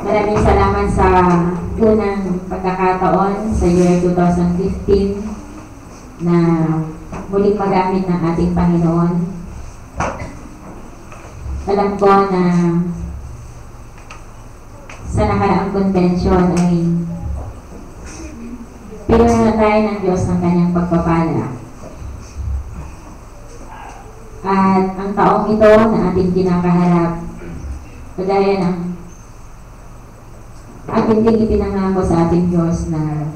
Maraming salamat sa unang pagkakataon sa year 2015 na muling magamit ng ating Panginoon. Alam ko na sa nakaraang convention ay pinunan tayo ng Diyos ng kanyang pagpapala. At ang taong ito na ating kinakaharap, kagaya ng ating din ipinangako sa ating Diyos na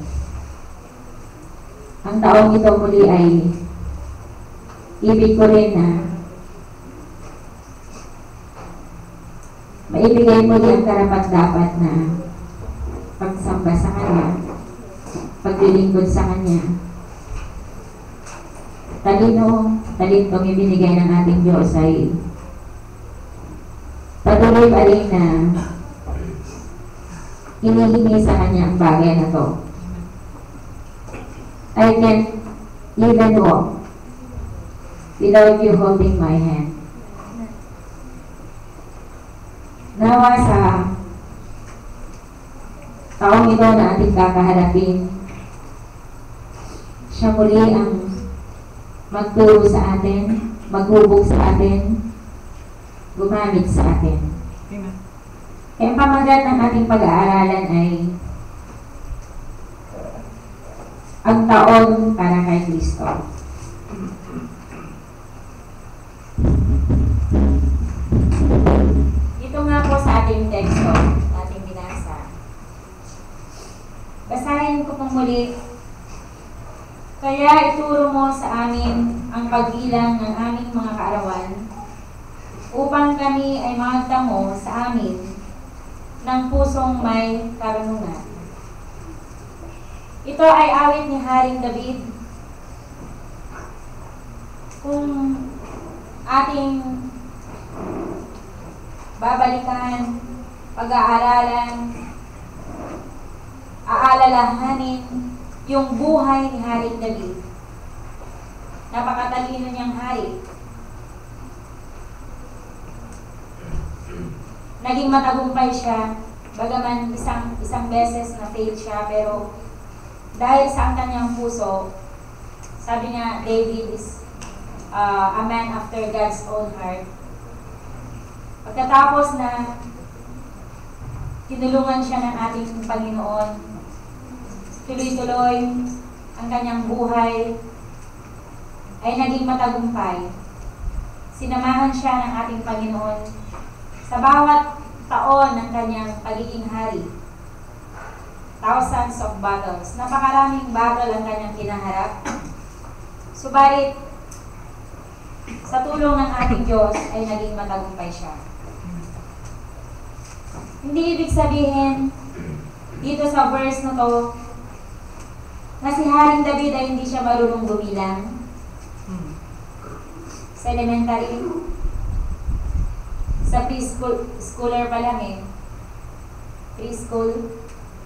ang taong ito muli ay ibig ko rin na maibigay muli ang karapat-dapat na pagsamba sa Kanya, paglilingkod sa Kanya. Talintong ibinigay ng ating Diyos ay patuloy pa rin na hinihingi sa Kanya ang bagay na to. I can't even walk without you holding my hand. Nawa sa taong ito na ating kakaharapin, siya muli ang magturo sa atin, maghubog sa atin, gumamit sa atin. Kaya ang pamagat ng ating pag-aaralan ay ang taon para kay Kristo. Ito nga po sa ating teksto, ating binasa. Basahin ko pong muli. Kaya ituro mo sa amin ang pag-ilang ng aming mga kaarawan upang kami ay magtamo sa amin ng pusong may karunungan. Ito ay awit ni Haring David. Kung ating babalikan, pag-aaralan, aalalahanin yung buhay ni Haring David. Napakatalino niyang hari. Naging matagumpay siya, bagaman isang beses na fail siya, pero dahil sa kanyang puso, sabi niya, David is a man after God's own heart. Pagkatapos na tinulungan siya ng ating Panginoon, tuloy-tuloy ang kanyang buhay ay naging matagumpay. Sinamahan siya ng ating Panginoon sa bawat taon ng kanyang pagiging hari. Thousands of battles. Napakaraming battle ang kanyang kinaharap. Subalit, sa tulong ng ating Diyos ay naging matagumpay siya. Hindi ibig sabihin dito sa verse na to na si Haring David ay hindi siya marunong gumilang. Sa elementary, sa preschooler pa lang preschool,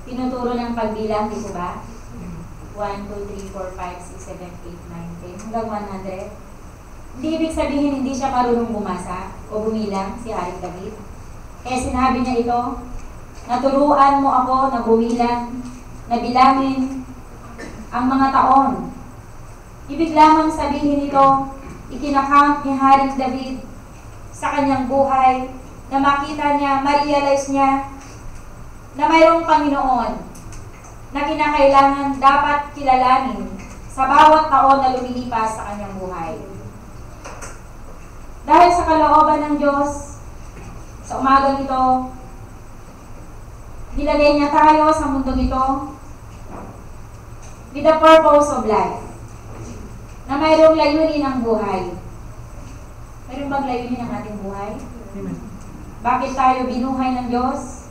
tinuturo ng pagbilang, di ba? 1, 2, 3, 4, 5, 6, 7, 8, 9, 10, hanggang 100. Hindi ibig sabihin hindi siya marunong bumasa o bumilang si Haring David. Kaya sinabi niya ito, naturuan mo ako na bumilang, na bilangin ang mga taon. Ibig lamang sabihin ito, ikinakount ni Haring David sa kanyang buhay, na makita niya, ma-realize niya na mayroong Panginoon na kinakailangan dapat kilalanin sa bawat taon na lumilipas sa kanyang buhay. Dahil sa kalooban ng Diyos, sa umagang ito, nilagay niya tayo sa mundong ito with the purpose of life, na mayroong layunin ang buhay. Mayroong bang layunin ang ating buhay? Bakit tayo binuhay ng Diyos?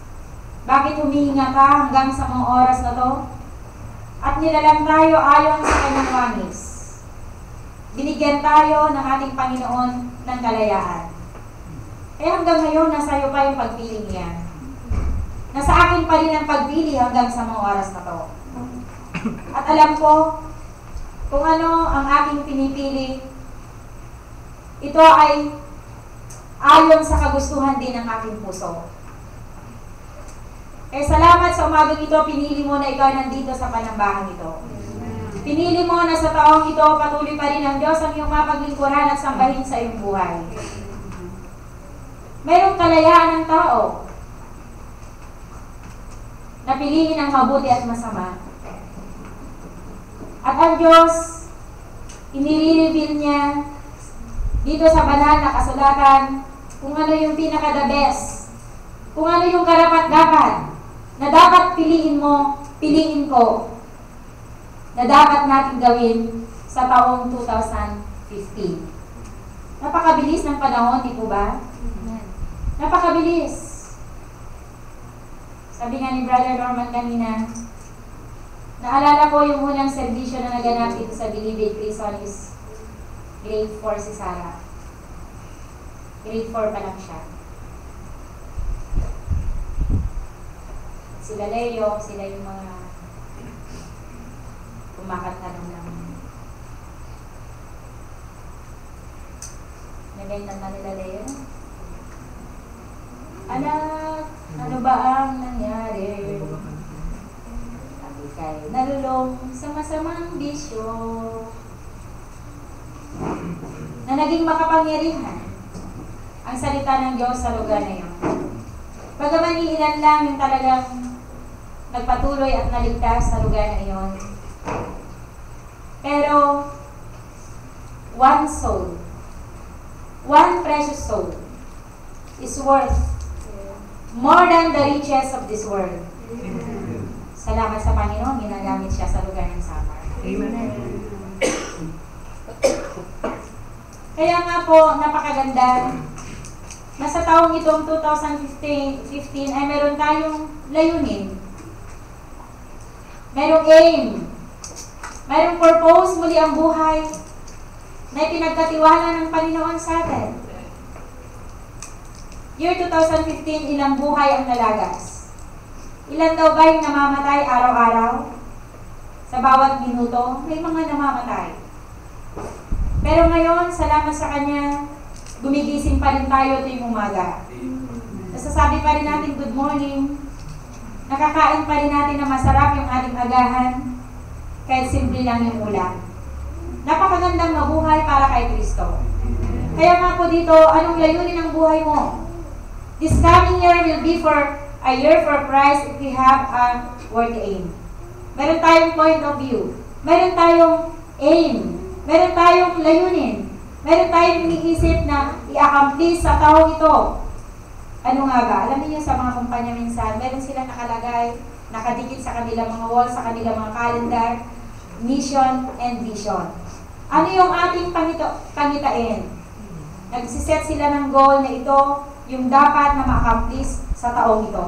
Bakit humihinga ka hanggang sa mga oras na to? At nilalang tayo ayon sa kanyang wangis. Binigyan tayo ng ating Panginoon ng kalayaan. Kaya hanggang ngayon, nasa iyo pa yung pagpiling niya. Nasa akin pa rin ang pagpili hanggang sa mga oras na to. At alam ko kung ano ang aking pinipili. Ito ay ayon sa kagustuhan din ng aking puso. Kaya salamat sa umagang ito, pinili mo na ikaw nandito sa panambahan ito. Pinili mo na sa taong ito, patuloy pa rin ang Diyos ang iyong mapaglingkuran at sambahin sa iyong buhay. Mayroong kalayaan ng tao na piliin ang mabuti at masama. At ang Diyos, inire-reveal niya dito sa banal na kasulatan kung ano yung pinaka-the best, kung ano yung karapat-dapat na dapat piliin mo, piliin ko, na dapat natin gawin sa taong 2015. Napakabilis ng panahon, di po ba? Napakabilis. Sabi nga ni Brother Norman kanina, naalala ko yung unang servisyo na naganap dito sa Bilibid Prison is grade 4 si Sarah. Grade 4 pa lang siya. Sila Leo, sila yung mga kumakanta ng nagaytan na nila Leo. Anak, ano ba ang nangyari? Sabi kayo, nalulong sa masamang bisyo na naging makapangyarihan ang salita ng Diyos sa lugar na yun. Bagaman iilan lang yung talagang nagpatuloy at naligtas sa lugar na yun. Pero, one soul, one precious soul is worth more than the riches of this world. Salamat sa Panginoon, ginagamit siya sa lugar ng Samar. Amen. Kaya nga po, napakaganda na sa taong itong 2015 ay meron tayong layunin. Merong aim. Merong purpose, muli ang buhay na pinagkatiwala ng Panginoon sa atin. Year 2015, ilang buhay ang nalagas? Ilan daw ba yung namamatay araw-araw? Sa bawat minuto, may mga namamatay. Pero ngayon, salamat sa Kanya, gumigising pa rin tayo tuwing umaga. Nasasabi pa rin natin good morning. Nakakain pa rin natin na masarap yung ating agahan, kahit simple lang yung ulam. Napakagandang mabuhay para kay Kristo. Kaya nga po dito, anong layunin ng buhay mo? This coming year will be for a year for Christ if we have a worthy aim. Meron tayong point of view. Meron tayong aim. Meron tayong layunin. Meron tayong iniisip na i-accomplish sa taong ito. Ano nga ba? Alam niyo sa mga kumpanya minsan, meron silang nakalagay, nakadikit sa kanilang mga wall, sa kanilang mga calendar, mission and vision. Ano yung ating pangitain? Nagsiset sila ng goal na ito, yung dapat na ma-accomplish sa taong ito.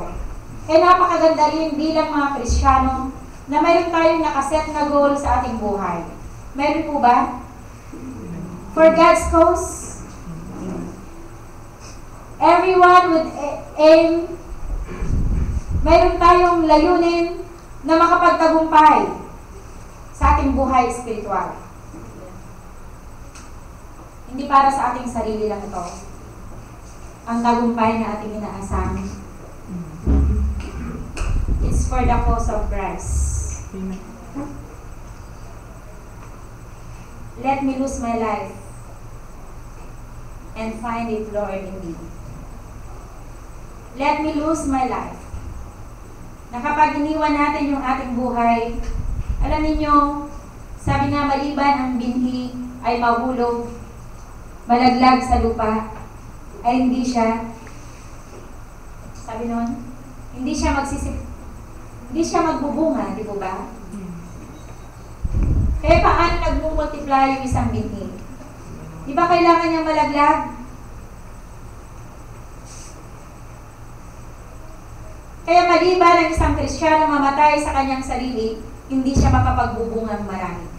Kaya napakaganda rin bilang mga Kristyano na mayroon tayong nakaset na goal sa ating buhay. Meron po ba? For God's cause, everyone would aim, mayroon tayong layunin na makapagtagumpay sa ating buhay spiritual. Hindi para sa ating sarili lang ito. Ang tagumpay na ating inaasahan. It's for the cause of Christ. Let me lose my life and find it, Lord, in me. Let me lose my life. Na kapag iniwan natin yung ating buhay, alam niyo, sabi nga maliban ang binhi ay mahulog, malaglag sa lupa, ay hindi siya, sabi nun, hindi siya magbubunga, di po ba? Kaya paano nagmumultiply yung isang binhi? Di ba kailangan niyang malaglag? Kaya maliban ang isang Kristiyano mamatay sa kanyang sarili, hindi siya makapagbubungang marami.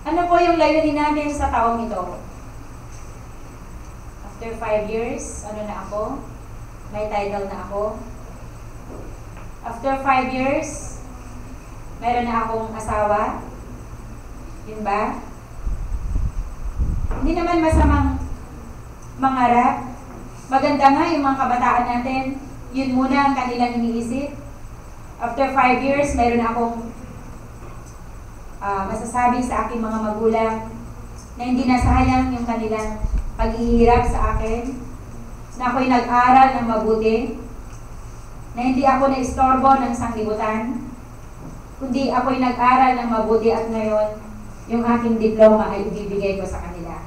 Ano po yung layunin natin sa taong ito? After 5 years, ano na ako? May title na ako. After 5 years, meron na akong asawa. Yun ba? Hindi naman masamang mangarap. maganda nga yung mga kabataan natin, yun muna ang kanilang iniisip. After 5 years, mayroon akong masasabi sa aking mga magulang na hindi nasayang yung kanilang paghihirap sa akin, na ako'y nag-aral ng mabuti, na hindi ako na-istorbo ng sanglibutan, kundi ako'y nag-aral ng mabuti at ngayon, yung aking diploma ay ibibigay ko sa kanila.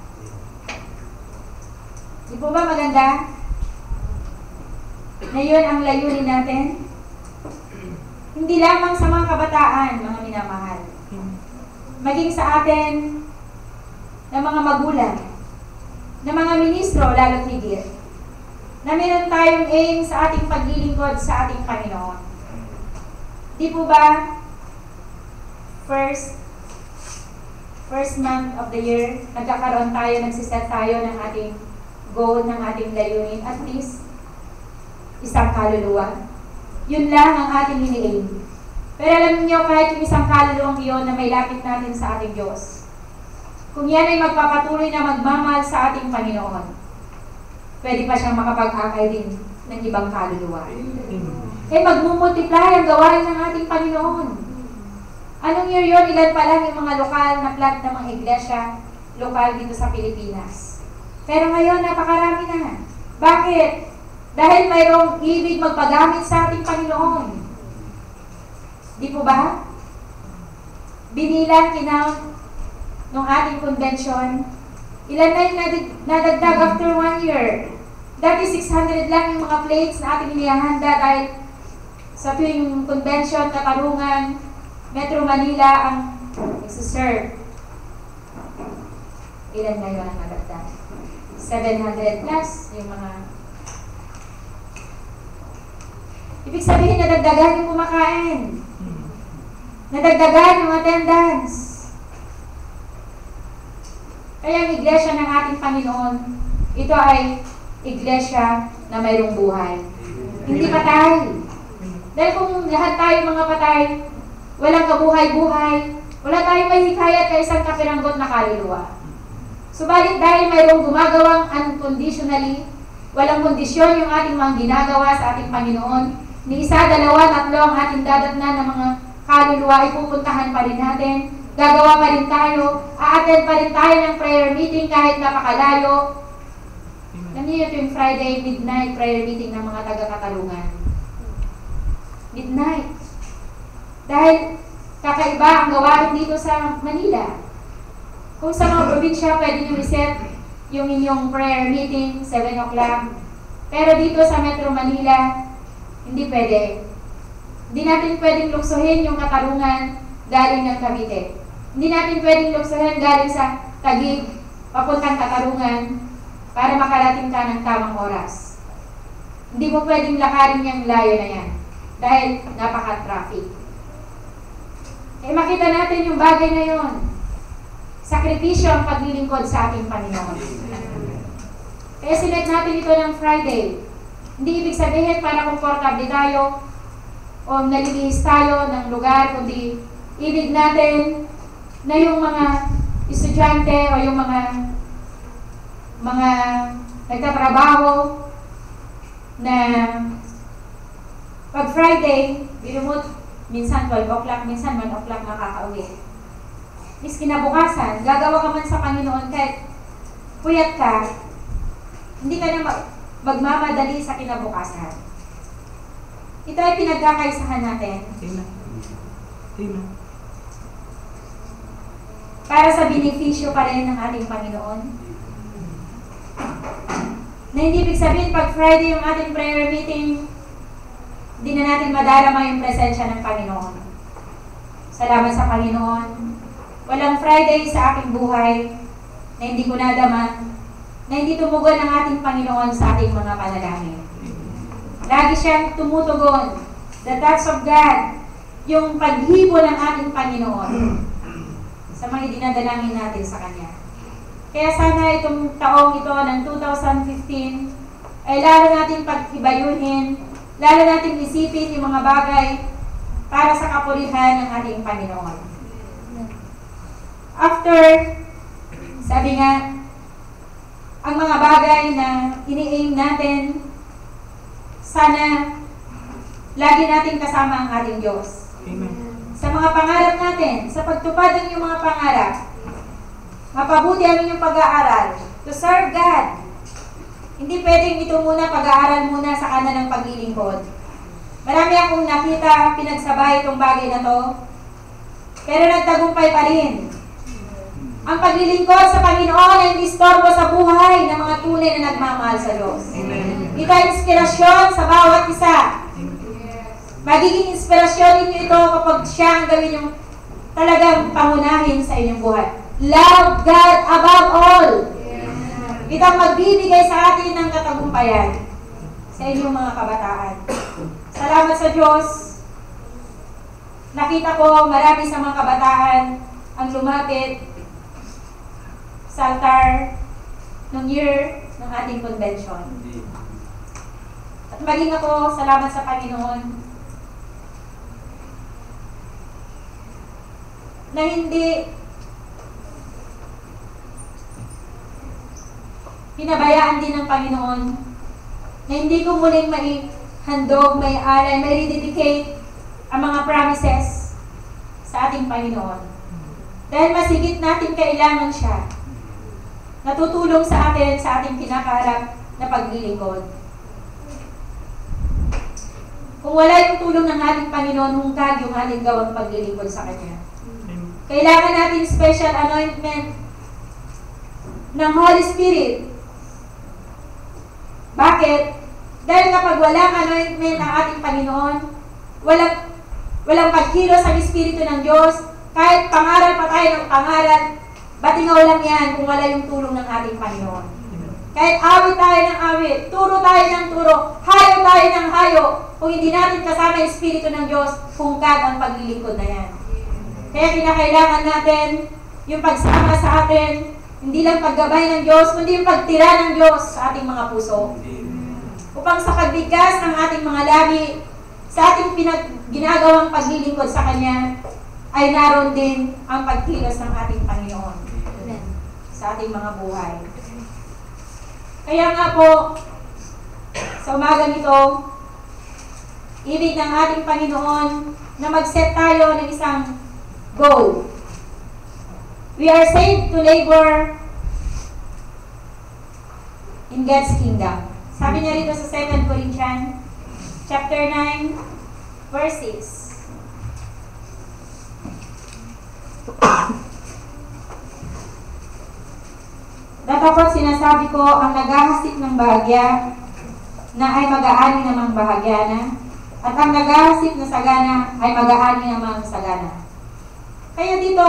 Di po ba maganda? Na yun ang layunin natin? Hindi lamang sa mga kabataan, mga minamahal. Maging sa atin, na mga magulang, na mga ministro, lalo't higit, na meron tayong aim sa ating paglilingkod sa ating Panginoon. Di po ba, first month of the year, nagkakaroon tayo, nagsiset tayo ng ating goal, ng ating layunin, at least, isang kaluluwa. Yun lang ang ating ini-aim. Pero alam niyo, kahit yung isang kaluluwang iyon na may lapit natin sa ating Diyos, kung yan ay magpapatuloy na magmamahal sa ating Panginoon, pwede pa siyang makapag-akay din ng ibang kaluluwa. Magmumultiply ang gawain ng ating Panginoon. Anong year yun? Ilan pa lang yung mga lokal na plant ng mga iglesia lokal dito sa Pilipinas. Pero ngayon, napakarami na. Bakit? Dahil mayroong ibig magpagamit sa ating Panginoon. Di po ba? Binilang, kinount nung ating convention, ilan na yung nadagdag after 1 year? Dati 600 lang yung mga plates na ating inihahanda dahil sa tuwing convention, katarungan, Metro Manila ang nagsiserve. Ilan ngayon ang nadagdag? 700 plus yung mga... Ibig sabihin, nadagdagan yung kumakain. Nadagdagan yung attendance. Kaya ang iglesia ng ating Panginoon, ito ay iglesia na mayroong buhay. Hindi patay. Dahil kung lahat tayo mga patay, walang kabuhay-buhay, wala tayong may hikayat kay isang kapiranggot na kaluluwa. Subalit dahil mayroong gumagawang unconditionally, walang kondisyon yung ating mga ginagawa sa ating Panginoon, ni isa, dalawa, tatlo ang ating dadatnan ng mga kaluluwa ay pupuntahan pa rin natin, gagawa pa rin tayo, a-attend pa rin tayo ng prayer meeting kahit napakalayo. Alam niyo yung Friday midnight prayer meeting ng mga taga-Katarungan. Midnight. Dahil kakaiba ang gawain dito sa Manila. Kung sa mga probinsya, pwede nyo iset yung inyong prayer meeting, 7 o'clock. Pero dito sa Metro Manila, hindi pwede. Hindi natin pwedeng luksuhin yung Katarungan galing ng Cavite. Hindi natin pwedeng luksuhin galing sa Taguig, papuntang Katarungan, para makarating ka ng tamang oras. Hindi mo pwedeng lakarin yung layo na yan dahil napaka-traffic. Makita natin yung bagay na yon. Sakripisyo ang paglilingkod sa ating Panginoon. Kaya sinet natin ito ng Friday. Hindi ibig sabihin para komportable tayo o nalilihis tayo ng lugar, kundi ibig natin na yung mga estudyante o yung mga nagtatrabaho na pag Friday, binumot, minsan 12 o'clock, minsan 1 o'clock makakauwi. Is kinabukasan, gagawa ka man sa Panginoon kahit puyat ka, hindi ka na magmamadali sa kinabukasan. Ito ay pinagkakaisahan natin. Para sa benepisyo pa rin ng ating Panginoon. Na hindi ibig sabihin pag Friday yung ating prayer meeting, hindi na natin madarama yung presensya ng Panginoon. Salamat sa Panginoon. Walang Friday sa aking buhay na hindi ko nadama, na hindi tumugon ang ating Panginoon sa ating mga panalangin. Lagi siyang tumutugon. The touch of God, yung paghibo ng ating Panginoon sa mga dinadalangin natin sa Kanya. Kaya sana itong taong ito ng 2015 ay lalo natin paghibayuhin, lalo natin isipin yung mga bagay para sa kapurihan ng ating Panginoon. After, sabi nga, ang mga bagay na ini-aim natin, sana lagi natin kasama ang ating Diyos. Amen. Sa mga pangarap natin, sa pagtupad ng iyong mga pangarap, mapabuti ang inyong pag-aaral, to serve God. Hindi pwedeng ito muna, pag-aaral muna sa kanan ng paglilingkod. Marami akong nakita, pinagsabay itong bagay na to, pero nagtagumpay pa rin. Ang paglilingkod sa Panginoon ay hindi istorbo sa buhay ng mga tunay na nagmamahal sa Diyos. Amen. Ito ay inspirasyon sa bawat isa. Magiging inspirasyon ninyo ito kapag siya ang gawin yung talagang pangunahin sa inyong buhay. Love God above all. Ito ang magbibigay sa atin ng katagumpayan sa inyong mga kabataan. Salamat sa Diyos. Nakita ko marami sa mga kabataan ang lumapit sa altar ng year ng ating convention. At maging ako, salamat sa Panginoon na hindi pinabayaan din ng Panginoon na hindi ko muling maihandog, may alay, may rededicate ang mga promises sa ating Panginoon. Dahil masigit natin kailangan siya. Natutulong sa atin sa ating kinakaharap na paglilingkod. Kung wala yung tulong ng ating Panginoon, hungkag yung ating gawang paglilingkod sa Kanya. Kailangan natin special anointment ng Holy Spirit. Bakit? Dahil kapag walang anointment ng ating Panginoon, walang pagkilos ang Espiritu ng Diyos, kahit pangaral pa tayo ng pangaral, batingaw lang yan kung wala yung tulong ng ating Panginoon. Kahit awit tayo ng awit, turo tayo ng turo, hayo tayo ng hayo, kung hindi natin kasama yung Espiritu ng Diyos, hungkag ang paglilingkod na yan. Kaya kinakailangan natin yung pagsama sa atin, hindi lang paggabay ng Diyos, kundi yung pagtira ng Diyos sa ating mga puso. Upang sa pagbigkas ng ating mga labi, sa ating ginagawang paglilingkod sa Kanya, ay naroon din ang pagkilos ng ating Panginoon sa ating mga buhay. Kaya nga po, sa umagang ito, ibig ng ating Panginoon na mag-set tayo ng isang goal. We are saved to labor in God's kingdom. Sabi niya rito sa 2 Corinthians chapter 9, verse 6. Datapot sinasabi ko, ang naghahasik ng bahagya na ay mag-aani namang bahagyana, at ang naghahasik na sagana ay mag-aani namang sagana. Kaya dito,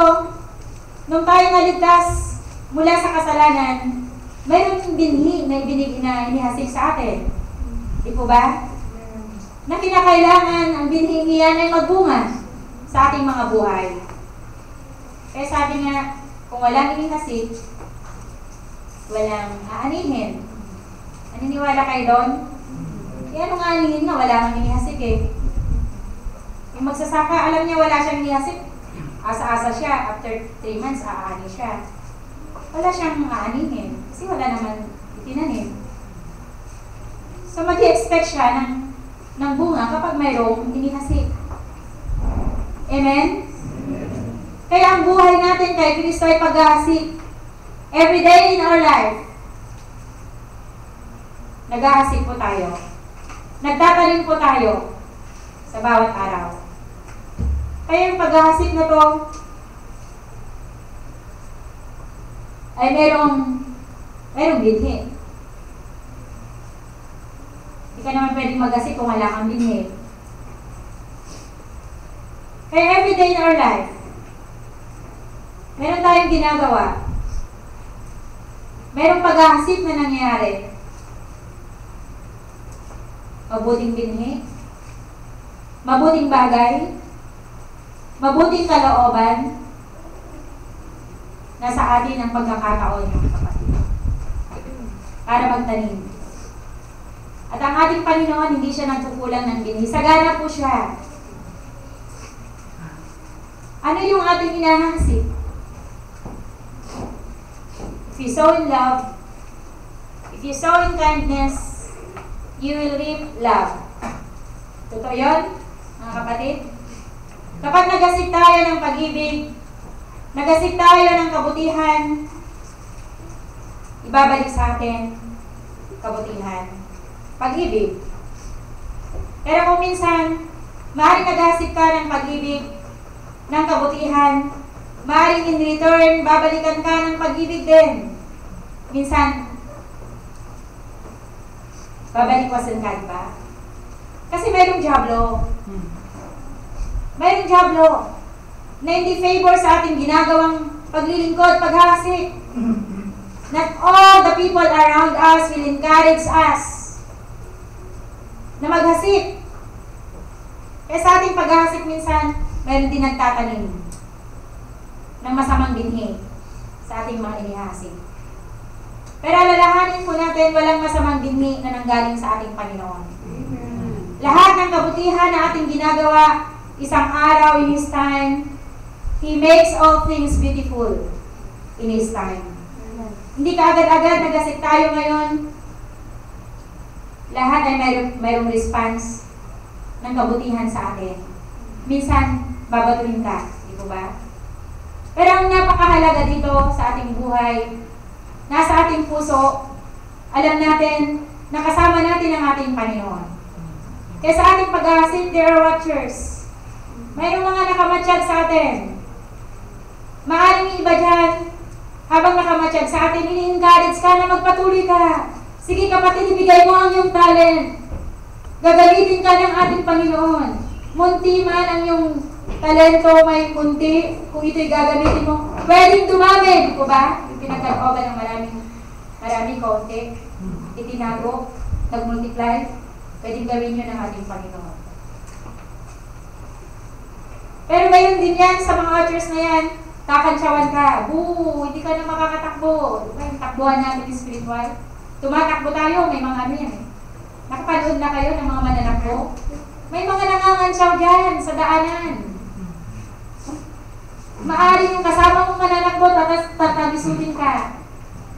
nung tayo naligtas mula sa kasalanan, mayroon yung binhi na inihasik sa atin. Di po ba? Na kinakailangan ang binhi niyan ay magbunga sa ating mga buhay. Kaya sabi nga, kung walang inihasik, walang aanihin. Naniniwala kayo doon? Eh, anong aanihin na? Wala kang inihasik eh. Yung magsasaka, alam niya wala siyang inihasik. Asa-asa siya, after 3 months, aani siya. Wala siyang aanihin. Kasi wala naman itinanim. So, mag-i-expect siya ng bunga kapag mayroong inihasik. Amen? Kaya ang buhay natin kay Kristo ay paghahasik. Every day in our life, naghahasik po tayo. Nagtatanim po tayo sa bawat araw. Kaya yung paghahasik na to ay merong binhi. Hindi ka naman pwedeng maghasik kung wala kang binhi. Kaya every day in our life, meron tayong ginagawa. Merong paghahasik na nangyayari. Mabuting binhi, mabuting bagay, mabuting kalooban, nasa atin ang pagkakataon ng kapatid para magtanim. At ang ating Panginoon, hindi siya nagkukulang ng binhi. Sagana po siya. Ano yung ating inahasik? If you sow in love, If you sow in kindness, you will reap love. Totoo yun, mga kapatid? Kapag nagasik tayo ng pag-ibig, nagasik tayo ng kabutihan, ibabalik sa atin kabutihan, pag-ibig. Pero kung minsan, maaaring nagasik ka ng pag-ibig, ng kabutihan, maaaring in return, babalikan ka ng pag-ibig din. Minsan, babalikwasan ka, diba? Kasi mayroong diablo. Mayroong diablo na hindi favor sa ating ginagawang paglilingkod, paghahasik. Not all the people around us will encourage us na maghasik. Kaya sa ating paghahasik minsan, mayroon din nagtatanim ng masamang binhi sa ating mga inihasik. Pero alalahanin po natin, walang masamang binhi na nanggaling sa ating Panginoon. Lahat ng kabutihan na ating ginagawa, isang araw in His time, He makes all things beautiful in His time. Hindi ka agad-agad nagasik tayo ngayon. Lahat ay mayroong response ng kabutihan sa atin. Minsan, babatuhin ka, di po ba? Pero ang napakahalaga dito sa ating buhay, nasa ating puso, alam natin, nakasama natin ang ating Panginoon. Kaya sa ating pag-ahasik, there are watchers. Mayroong mga nakamatsyag sa atin. Maaaring iba dyan, habang nakamatsyag sa atin, ini-encourage ka na magpatuloy ka. Sige kapatid, ibigay mo ang iyong talent. Gagamitin ka ng ating Panginoon. Munti man ang iyong talento, may munti, kung ito'y gagamitin mo, pwedeng dumami, di po ba? Yung pinagkalooban ng maraming konti, itinago, nag-multiply, pwedeng gawin nyo ng ating Panginoon. Pero ngayon din yan, sa mga watchers na yan, kakansyawan ka, hindi ka na makakatakbo. Diba yung takbuhan natin spiritual? Tumatakbo tayo, may mga ano yan eh. Nakapanood na kayo ng mga mananakbo? May mga nangangansyaw dyan sa daanan. Maaari yung kasama mong mananakbo, tatabisutin ka.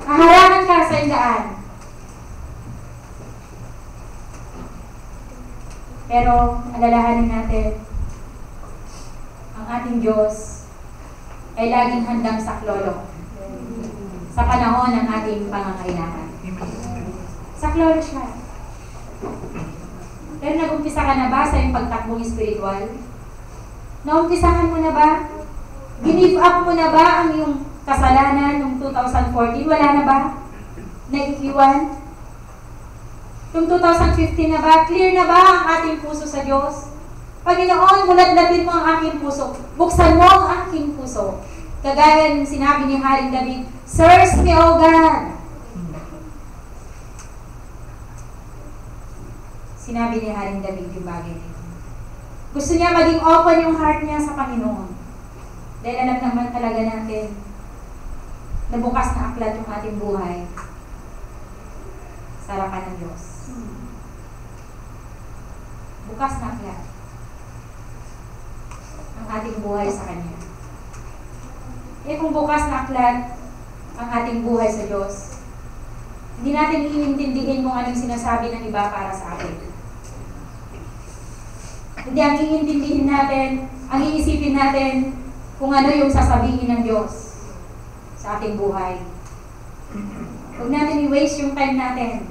Haharangan ka sa iyong daan. Pero, alalahanin natin, ang ating Diyos ay laging handang saklolo sa panahon ng ating pangangailangan. Saklolo siya. Pero nag-umpisa ka na ba sa iyong pagtakbong spiritual? Naumpisahan mo na ba? Give up mo na ba ang iyong kasalanan noong 2014? Wala na ba? Naiiwan? Noong 2015 na ba? Clear na ba ang ating puso sa Diyos? Panginoon, muladlatin mo ang aking puso. Buksan mo ang aking puso. Kagaya ng sinabi ni Haring David, "Search me, O God." Sinabi ni Haring David yung bagay nito. Gusto niya maging open yung heart niya sa Panginoon. Dahil alam naman talaga natin na bukas na aklat yung ating buhay sa harapan ng Diyos. Bukas na aklat ang ating buhay sa Kanya. Eh kung bukas na aklat ang ating buhay sa Diyos, hindi natin iintindihin kung anong sinasabi ng iba para sa atin. Hindi ang iintindihin natin, ang iisipin natin kung ano yung sasabihin ng Diyos sa ating buhay. Huwag natin i-waste yung time natin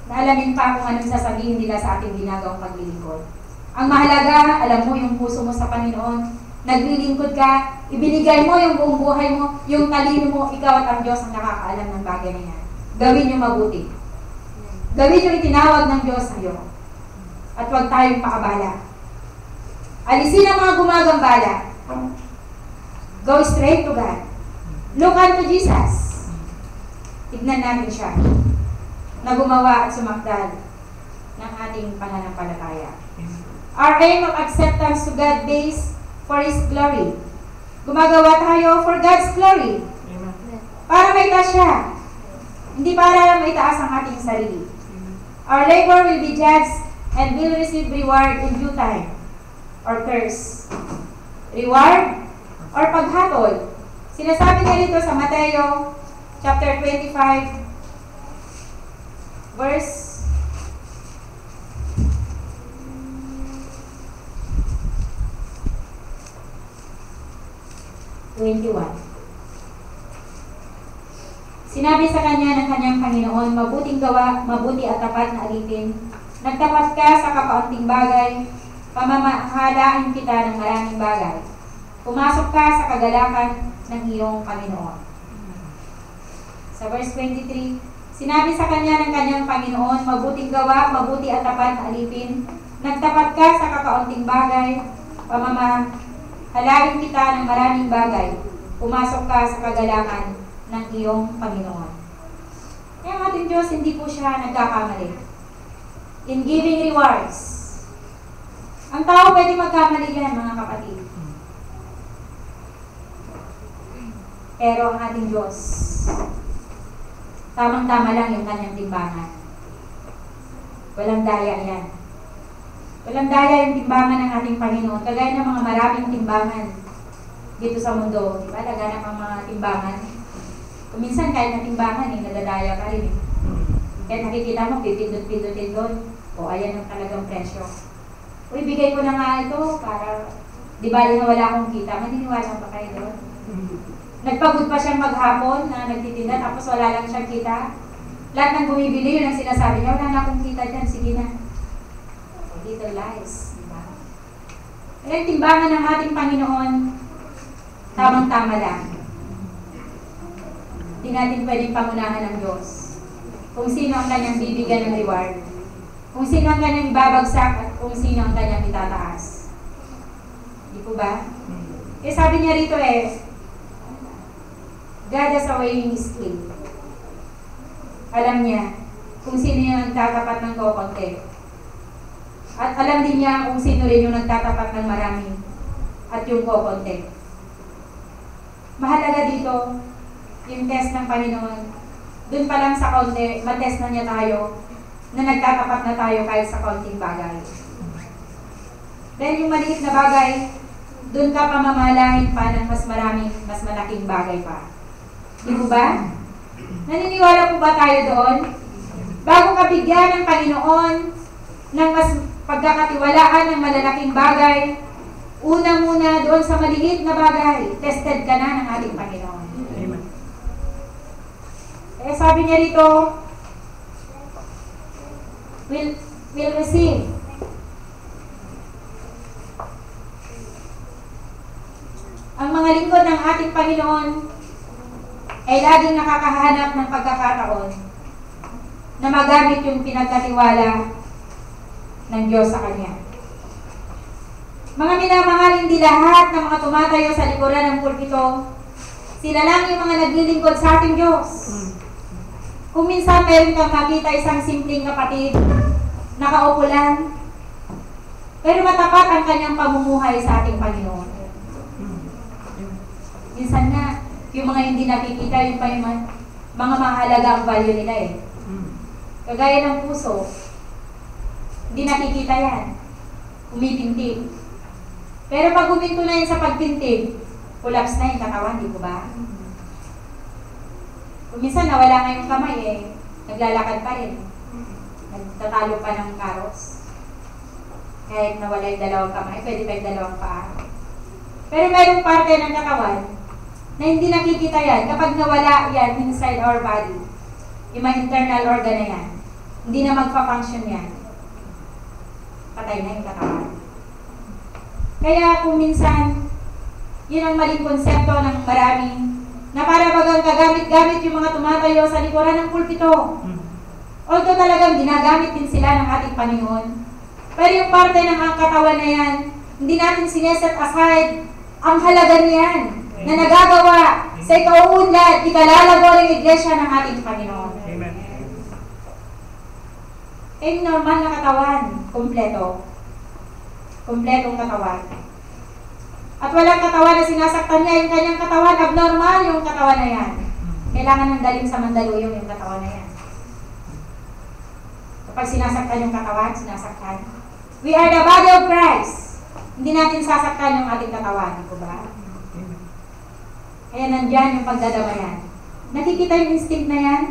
na alamin pa kung anong sasabihin nila sa ating ginagawang paglilingkod. Ang mahalaga, alam mo yung puso mo sa Panginoon, naglilingkod ka, ibinigay mo yung buong buhay mo, yung talino mo, ikaw at ang Diyos ang nakakaalam ng bagay na yan. Gawin yung mabuti. Gawin yung itinawag ng Diyos sa iyo. At huwag tayong paabala. Alisin ang mga gumagambala. Go straight to God. Look unto Jesus. Tignan natin siya na gumawa at sumakdal ng ating pananampalataya. Our aim of acceptance to God based for His glory. Gumagawa tayo for God's glory. Para maitaas siya. Hindi para maitaas ang ating sarili. Our labor will be judged and will receive reward in due time. Or curse. Reward or paghatol. Sinasabi niya dito sa Mateo chapter 25 verse 21. Sinabi sa kanya ng kanyang Panginoon, mabuting gawa, mabuti at tapat na alipin. Nagtapat ka sa kapaunting bagay, pamamahalaan kita ng maraming bagay. Pumasok ka sa kagalakan ng iyong Panginoon. Sa verse 23, sinabi sa kanya ng kanyang Panginoon, mabuting gawa, mabuti at tapat na alipin. Nagtapat ka sa kakaunting bagay, pamamahalaan kita ng maraming bagay. Pumasok ka sa kagalakan ng iyong Panginoon. Kaya ang ating Diyos, hindi po siya nagkakamali. In giving rewards. Ang tao pwede magkamali yan, mga kapatid. Pero ang ating Diyos, tamang-tama lang yung kanyang timbangan. Walang daya yan. Walang daya yung timbangan ng ating Panginoon. Kagaya ng mga maraming timbangan dito sa mundo. Diba? Laganap ang mga timbangan. Kung minsan kahit na timbangan, nadadaya ka rin. Kaya nakikita mo, pipindot-pindotin doon. O ayan yung talagang presyo. Uy, bigay ko na nga ito para di bali na wala akong kita. Maniniwala pa kayo doon? Nagpagod pa siyang maghapon na nagtitinda tapos wala lang siyang kita. Lahat ng bumibili, yun ang sinasabi niya, wala na akong kita dyan, sige na. Little lies, diba? Kaya yung timbangan ng ating Panginoon, tamang-tama lang. Hindi natin pwedeng pangunahan ng Diyos. Kung sino ang kanyang bibigyan ng reward. Kung sino ang kanyang ibabagsak at kung sino ang kanyang itataas. Di po ba? Kaya sabi niya rito God has a weighing scale. Alam niya kung sino yung nagtatapat ng kokonti. At alam din niya kung sino rin yung nagtatapat ng marami at yung kokonti. Mahalaga dito yung test ng Panginoon. Doon pa lang sa konti, matest na niya tayo na nagtatapat na tayo kahit sa konting bagay. Then yung maliit na bagay, doon ka pamamalahin pa ng mas maraming, mas malaking bagay pa. Di po ba? Naniniwala po ba tayo doon? Bago ka bigyan ng Panginoon ng mas pagkakatiwalaan ng malalaking bagay, una muna doon sa maliit na bagay, tested ka na ng ating Panginoon. Amen. Kaya sabi niya rito, will receive. Ang mga lingkod ng ating Panginoon ay laging nakakahanap ng pagkakataon na magamit yung pinagkatiwala ng Diyos sa Kanya. Mga minamahal, hindi lahat ng mga tumatayo sa likuran ng pulpito, sila lang yung mga naglilingkod sa ating Diyos. Kung minsan meron kang makita isang simpleng kapatid, nakaupo lang, pero matapat ang kanyang pamumuhay sa ating Panginoon. Minsan nga, yung mga hindi nakikita, yung pa yung mga mahalaga ang value nila Kagaya ng puso, hindi nakikita yan. Umitintig. Pero pag huminto na yan sa pagtintig, collapse na yung katawan, di ko ba? Kung minsan nawala nga yung kamay naglalakad pa rin. Nagtatalo pa ng karos. Kahit nawala yung dalawang kamay, pwede pa yung dalawang paa. Pero mayroong parte ng katawan na hindi nakikita yan. Kapag nawala yan inside our body, yung mga internal organ na yan, hindi na magpa-function yan. Patay na yung katawan. Kaya kung minsan, yun ang maling konsepto ng maraming na para bagang kagamit-gamit yung mga tumatayo sa likuran ng pulpito. Although talagang ginagamit din sila ng ating Panginoon. Pero yung parte ng ang katawan na yan, hindi natin sineset aside ang halaga niyan na nagagawa sa ikauunlad, ikalalago ng iglesia ng ating Panginoon. Amen. Normal na katawan, kompleto. Kompletong katawan. At walang katawan na sinasaktan niya, yung kanyang katawan, abnormal yung katawan na yan. Kailangan ng daling sa Mandaluyong yung katawan na yan. Kapag sinasaktan yung katawan, sinasaktan. We are the body of Christ. Hindi natin sasaktan yung ating katawan, di ba? Kaya nandyan yung pagdadamayan. Nakikita yung instinct na yan?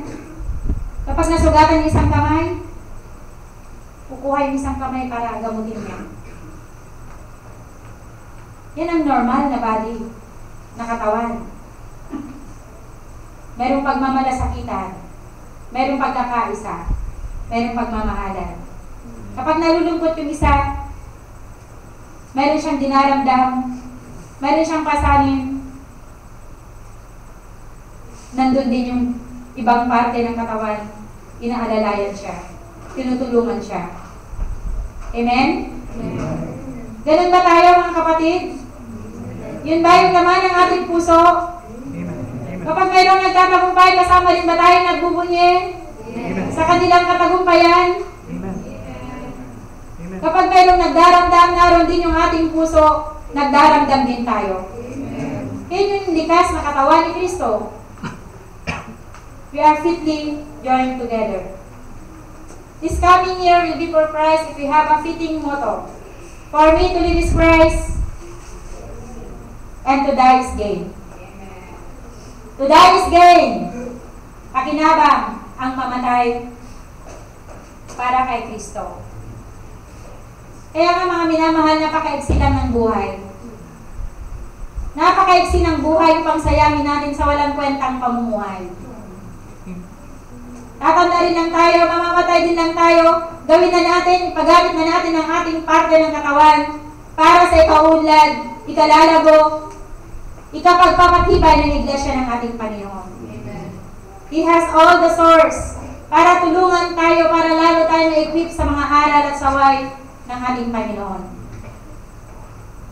Kapag nasugatan yung isang kamay, kukuha yung isang kamay para gamutin niya. Yan ang normal na body, na katawan. Merong pagmamalasakitan, merong pagkakaisa, merong pagmamahalan. Kapag nalulungkot yung isa, meron siyang dinaramdam, meron siyang pasanin, nandun din yung ibang parte ng katawan, inaalalayan siya, tinutulungan siya. Amen? Amen. Ganun ba tayo mga kapatid? Yun ba yung naman ng ating puso? Kapag mayroong nagtatagumpay, kasama rin ba tayo nagbubunyi sa kanilang katagumpayan? Kapag mayroong nagdaramdam, naroon din yung ating puso, nagdaramdam din tayo. Yun yung likas na katawan ni Kristo. We are fitly joined together. This coming year will be for Christ if we have a fitting motto. For me to live is Christ, and to die is gain. To die is gain. Pakinabang ang mamatay para kay Kristo. Kaya nga mga minamahal, napakaigsi lang ng buhay. Napakaigsi ng buhay upang sayamin natin sa walang kwentang pamumuhay. Tatanda rin lang tayo, mamamatay din lang tayo, gawin na natin, ipagamit na natin ang ating parte ng katawan para sa ikaunlad, ikalalago, ikapagpapatibay ng iglesia ng ating Panginoon. Amen. He has all the source para tulungan tayo, para lalo tayo na-equip sa mga aral at saway ng ating Panginoon.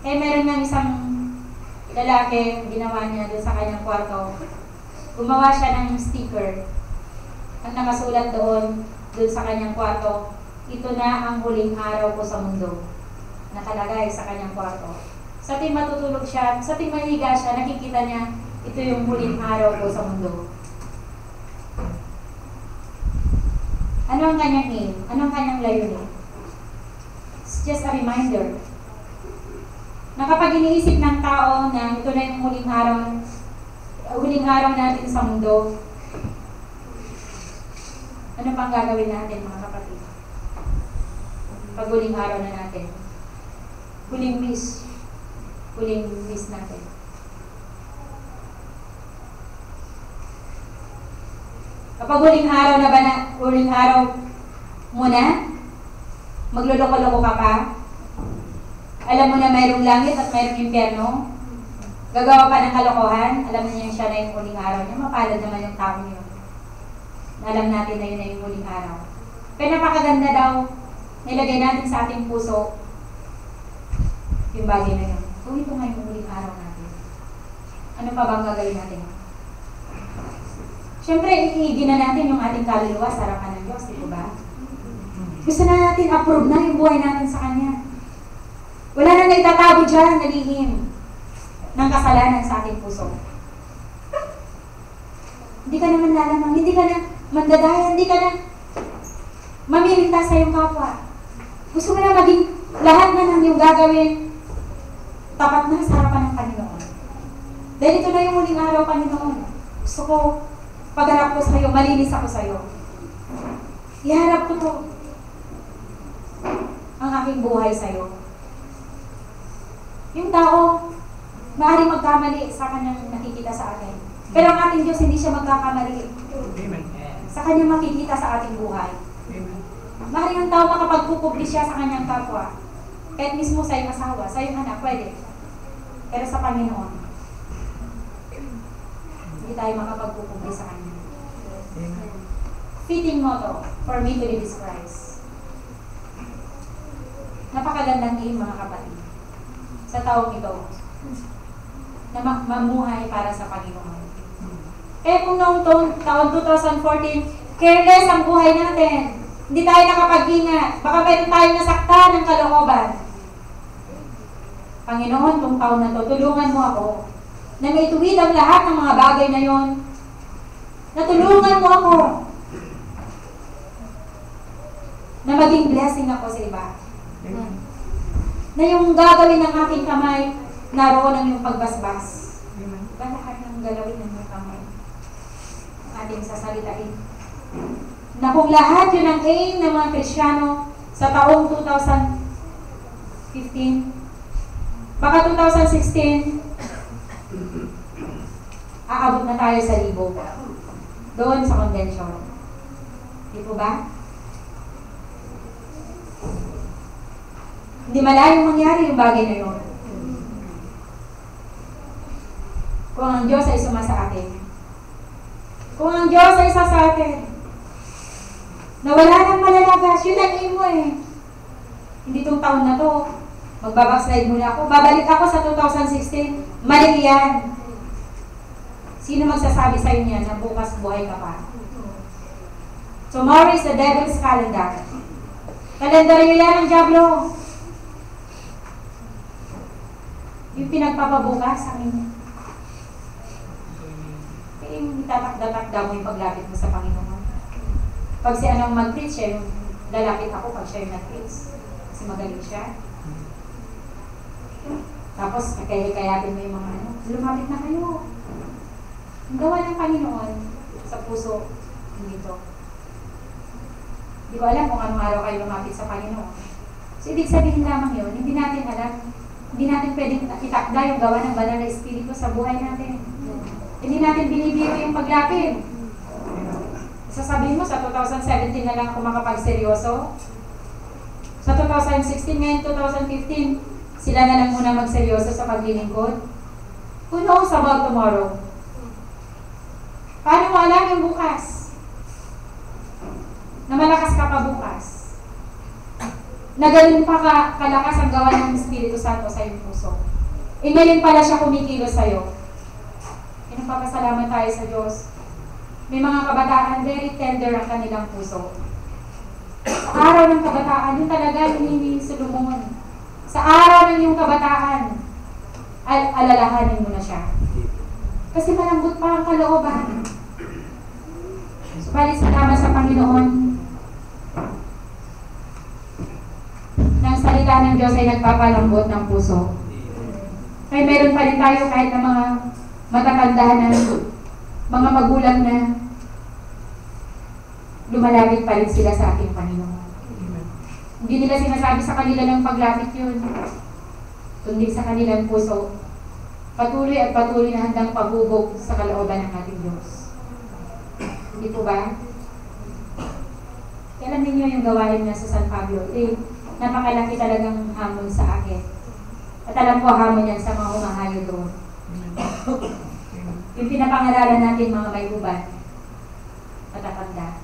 Eh, meron ng isang lalaki, ginawa niya doon sa kanyang kwarto. Gumawa siya ng sticker. Ang nakasulat doon sa kanyang kwarto, ito na ang huling araw ko sa mundo. Nakalagay sa kanyang kwarto. Sa ting matutulog siya, sa ting mahiga siya, nakikita niya, ito yung huling araw ko sa mundo. Ano ang kanyang aim? Ano ang kanyang layunin? It's just a reminder na kapag iniisip ng tao na ito na yung huling araw natin sa mundo, ano pang gagawin natin mga kapatid? Pag huling araw na natin, huling wish natin. Kapag huling araw mo na, magluloko-loko ka pa, alam mo na mayroong langit at mayroong impyerno, gagawa pa ng kalokohan, alam niya siya na yung huling araw niya, mapalad naman yung tao niyo. Alam natin na yun na yung huling araw. Pero napakaganda daw, nilagay natin sa ating puso yung bagay na yun. Kung ito nga yung huling araw natin, ano pa bang gagawin natin? Siyempre, iigin na natin yung ating kaluluwa sa harapan ng Diyos, di ba? Gusto na natin approve na yung buhay natin sa Kanya. Wala na naitatago dyan, nalihim ng kasalanan sa ating puso. Hindi ka naman lalamang, hindi ka na mandadaya, hindi ka na mamiligtas sa iyong kapwa. Gusto mo na maging lahat na ng iyong gagawin tapat na sa harapan ng Panginoon. Dahil ito na yung huling araw, Panginoon. Gusto ko, pagharap ko sa iyo, malinis ako sa iyo. Iharap ko to ang aking buhay sa iyo. Yung tao, maaaring magkamali sa kanyang nakikita sa atin. Pero ang ating Diyos, hindi siya magkakamali. Amen. Sa kanyang makikita sa ating buhay. Amen. Maaaring ang tao makapagpupubli siya sa kanyang kapwa. Kahit mismo sa iyong asawa, sa iyong anak, pwede. Pero sa Panginoon, hindi tayo makapagpupubli sa Kanya. Amen. Fitting motto, for me to live is Christ. Napakagandang aim mga kapatid sa taong ito na mamuhay para sa Panginoon. Kaya kung noong taon 2014, careless ang buhay natin. Hindi tayo nakapag-ingat. Baka meron tayong nasaktan ng kalooban. Panginoon, itong taon na to, tulungan mo ako na maituwid ang lahat ng mga bagay na yon. Natulungan mo ako na maging blessing ako sa iba. Na yung gagawin ng aking kamay, naroon ang yung pagbasbas. Ba lahat ng galawin ng iyong kamay? Ang ating sasalitain. na kung lahat yun ang aim ng mga Kristiyano sa taong 2015, baka 2016, aabot na tayo sa 1,000 doon sa convention. Di po ba? Hindi malayong mangyari yung bagay na yun. Kung ang Diyos ay suma sa atin. Kung ang Diyos ay isa sa atin. Na wala nang malalagas, yun ang aim mo eh. Hindi itong taon na to. Magbabackslide muna ako. Babalik ako sa 2016. Mali yan. Sino magsasabi sa inyo na bukas buhay ka pa? Tomorrow is the devil's calendar. Kalendaryo yan ng Diablo. Yung pinagpapabukas sa amin. Kaya yung itatakda-takda mo yung paglapit mo sa Panginoon. Pag si anong mag-preach siya, yung lalapit ako pag siya yung nag-preach. Kasi magaling siya. Tapos, kaya-kayatin mo yung mga ano, lumapit na kayo. Ang gawa ng Panginoon sa puso, hindi to. Hindi ko alam kung anong araw kayo lumapit sa Panginoon. So, ibig sabihin lamang yun, hindi natin alam, hindi natin pwedeng itakda yung gawa ng banal na Espiritu sa buhay natin. Hindi natin binibiro yung paglapit. Sasabihin mo, sa 2017 na lang ako makapagseryoso. Sa 2016, ngayon 2015, sila na lang muna magseryoso sa paglilingkod. Who knows about tomorrow? Paano mo alam yung bukas? Na malakas ka pa bukas. Na ganun pa kalakas ang gawa ng Espiritu Santo sa iyong puso. E ngayon pala siya kumikilos sa'yo. E nagpapasalamat tayo sa Diyos. May mga kabataan, very tender ang kanilang puso. Sa araw ng kabataan, yun talaga yung ni Solomon. Sa araw ng iyong kabataan, alalahanin mo na siya. Kasi malambot pa ang kalooban. Subalit salamat sa Panginoon. Nang salita ng Diyos ay nagpapalambot ng puso. Kaya meron pa rin tayo kahit na mga matatanda na, mga magulang na lumalapit pa rin sila sa ating Panginoon. Hindi nila sinasabi sa kanila ng paglapit yun, kundi sa kanilang puso, patuloy at patuloy na handang paghubog sa kalooban ng ating Diyos. Hindi po ba? Kailan ninyo yung gawain na sa San Pablo? Napakalaki talagang hamon sa akin. At alam ko hamon yan sa mga humahayo doon. Yung pinapangaralan natin mga may uban, matatanda.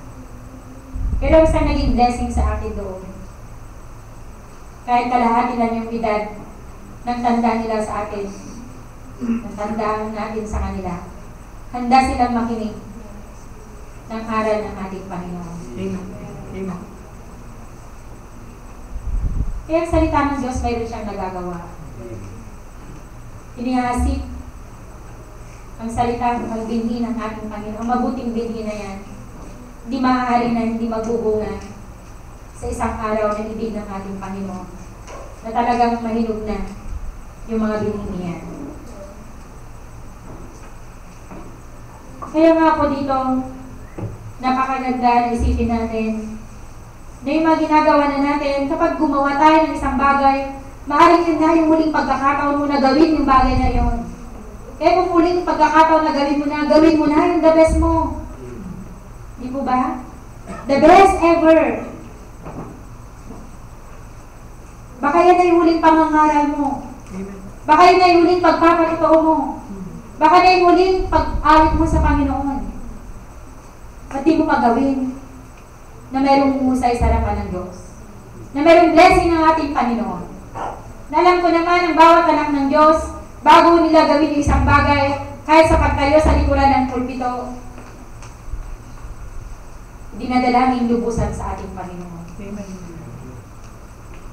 Pero isa naging blessing sa akin doon. Kahit kalahati lang yung edad ng tanda nila sa atin, ng tanda natin sa kanila, handa silang makinig ng aral ng ating Panginoon. Amen. Amen. Kaya ang salita ng Diyos, mayroon siyang nagagawa. Inihasip ang salita ng binhi ng ating Panginoon. Ang mabuting binhi na yan, hindi maaari na hindi magbubunga sa isang araw ng ibig ng ating Panginoon na talagang mahinog na yung mga binhi niya. Kaya nga po dito, napakaganda na isipin natin na yung mga ginagawa na natin, kapag gumawa tayo ng isang bagay, maaaring yun na yung muling pagkakataon mo na gawin yung bagay na yun. Kaya kung muling pagkakataon na gawin mo na yung the best mo. Di po ba? The best ever. Baka yan na yung huling pangangaral mo. Baka yan na yung huling pagpapatotoo mo. Baka na yung huling pag-awit mo sa Panginoon. At di mo magawin na mayroong umusay sa harapan ng Diyos. Na mayroong blessing ng ating Panginoon. Na alam ko naman ang bawat anak ng Diyos, bago nila gawin yung isang bagay, kahit sa pagtayo sa likuran ng pulpito, dinadalangin lubusan sa ating Panginoon. Amen.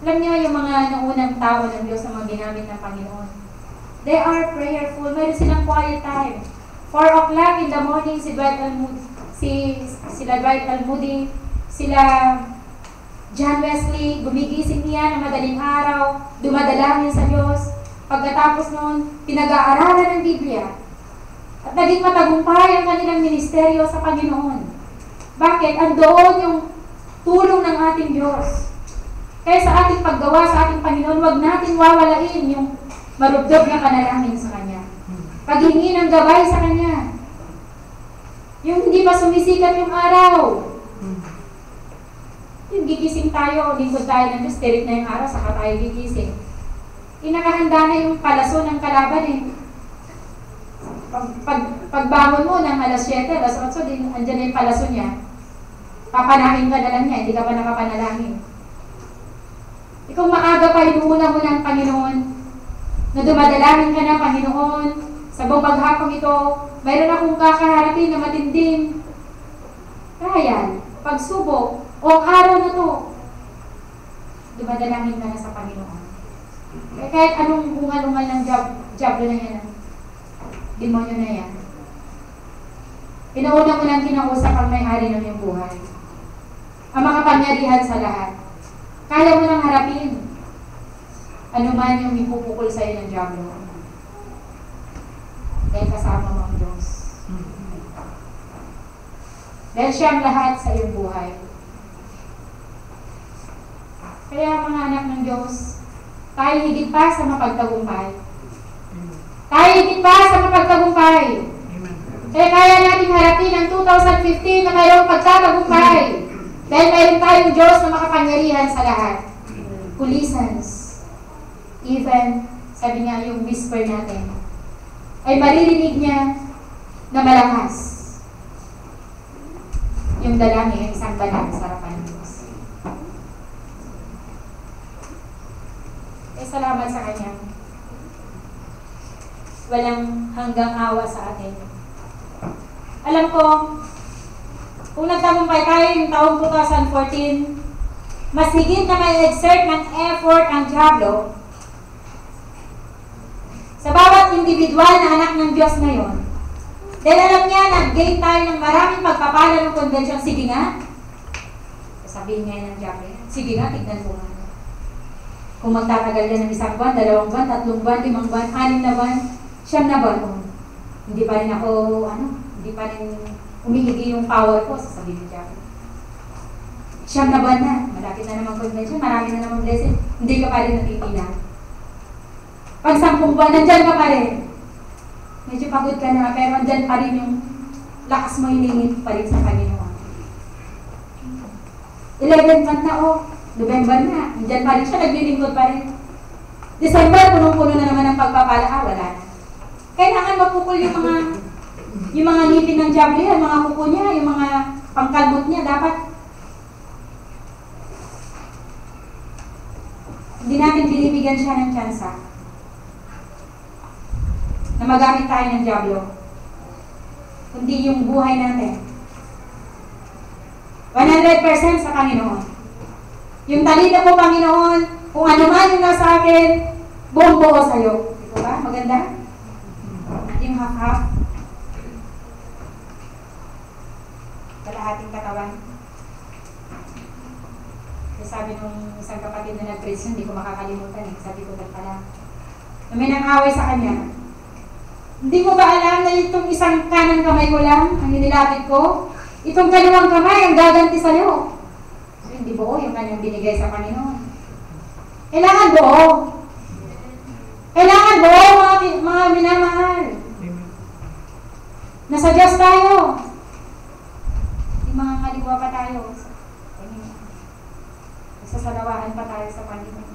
Alam niyo yung mga naunang tao ng Diyos na mga ginamit ng Panginoon. They are prayerful. Mayroon silang quiet time. 4 o'clock in the morning, sila Dwight L. Moody, sila John Wesley, gumigising niya ng madaling araw, dumadalangin sa Diyos. Pagkatapos noon, pinag-aaralan ng Biblia. At naging matagumpay ang kanilang ministeryo sa Panginoon. Bakit? Andoon yung tulong ng ating Diyos. Kaya sa ating paggawa sa ating Panginoon, huwag natin wawalain yung marubdob na panalangin sa Kanya. Paghingi ng gabay sa Kanya. Yung hindi pa sumisikat yung araw. Yung gigising tayo, lingkod tayo ng Diyos, tirik na yung araw, saka tayo gigising. Inakahanda na yung palaso ng kalaban eh. Pagbangon mo ng alas 7, alas 8, andyan na yung palaso niya. Papanahin ka na lang niya, hindi ka pa nakapanalangin. Ikaw maaga pa, inuuna mo ng Panginoon, na dumadalangin ka na, Panginoon, sa baghapong ito, mayroon akong kakaharapin na matinding trial, pagsubok, o ang araw na to, dumadalangin ka na sa Panginoon. Kahit anong ungal-ungal ng jablo na yan, demonyo na yan. Pinauna mo lang kinausap ang may-ari ng iyong buhay. Ang makapangyarihan sa lahat. Kaya mo nang harapin. Ano man yung ipupukol sa iyo ng diablo. Dahil kasama mo ang Diyos. Dahil siya ang lahat sa iyong buhay. Kaya mga anak ng Diyos, tayo higit pa sa mapagtagumpay. Tayo higit pa sa mapagtagumpay. Kaya kaya natin harapin ang 2015 na mayroong pagtatagumpay. Dahil mayroon tayong Diyos na makapangyarihan sa lahat. Pulisans. Even, sabi nga yung whisper natin, ay maririnig niya na malakas. Yung dalangin, yung isang dalangin sa harapan ng Diyos. Eh, salamat sa Kanya. Walang hanggang awa sa atin. Alam ko, kung nagtagumpay tayo yung taong 2014, mas higit na may exert ng effort ang diablo sa bawat individual na anak ng Diyos ngayon. Dahil alam niya, nag-gain tayo ng maraming pagpapala ng convention. Sige nga. Sabihin nga ng diablo, sige nga, tignan mo nga. Kung magtatagal yan ng 1 buwan, 2 buwan, 3 buwan, 5 buwan, 6 na buwan, 9 na buwan, hindi pa rin ako, hindi pa rin umihigi yung power ko, sasabihin niya ako. 9 na buwan na, malapit na naman convention, marami na naman blessing, hindi ka pa rin natitila. Pag 10 buwan, nandyan ka pa rin. Medyo pagod ka na, pero nandyan pa rin yung lakas mo hiningin pa rin sa Panginoon. 11 month na, November na, nandyan pa rin siya, naglilingkod pa rin. December, punong-puno na naman ang pagpapala, wala na. Kailangan mapukul yung mga ngipin ng diablo, yung mga kuko niya, yung mga pangkalmot niya, dapat hindi natin binibigyan siya ng tsansa na magamit tayo ng diablo, kundi yung buhay natin 100% sa Panginoon. Yung talita mo, Panginoon, kung ano man yung nasa akin, buong buo sa'yo. Di ba? Maganda? Yung half-half. Kalahating katawan. Kasi sabi nung isang kapatid na nag-preach, hindi ko makakalimutan eh. Sabi ko pala, na may nang-away sa kanya. Hindi mo ba alam na itong isang kanang kamay ko lang, ang nilapit ko? Itong kaliwang kamay ang gaganti sa'yo. So, hindi buo yung kanyang binigay sa Panginoon. Kailangan buo. Kailangan buo, mga minamahal. Nasa Diyos tayo. Yung mga kaliwa pa tayo. Sasalawahan pa tayo sa Panginoon.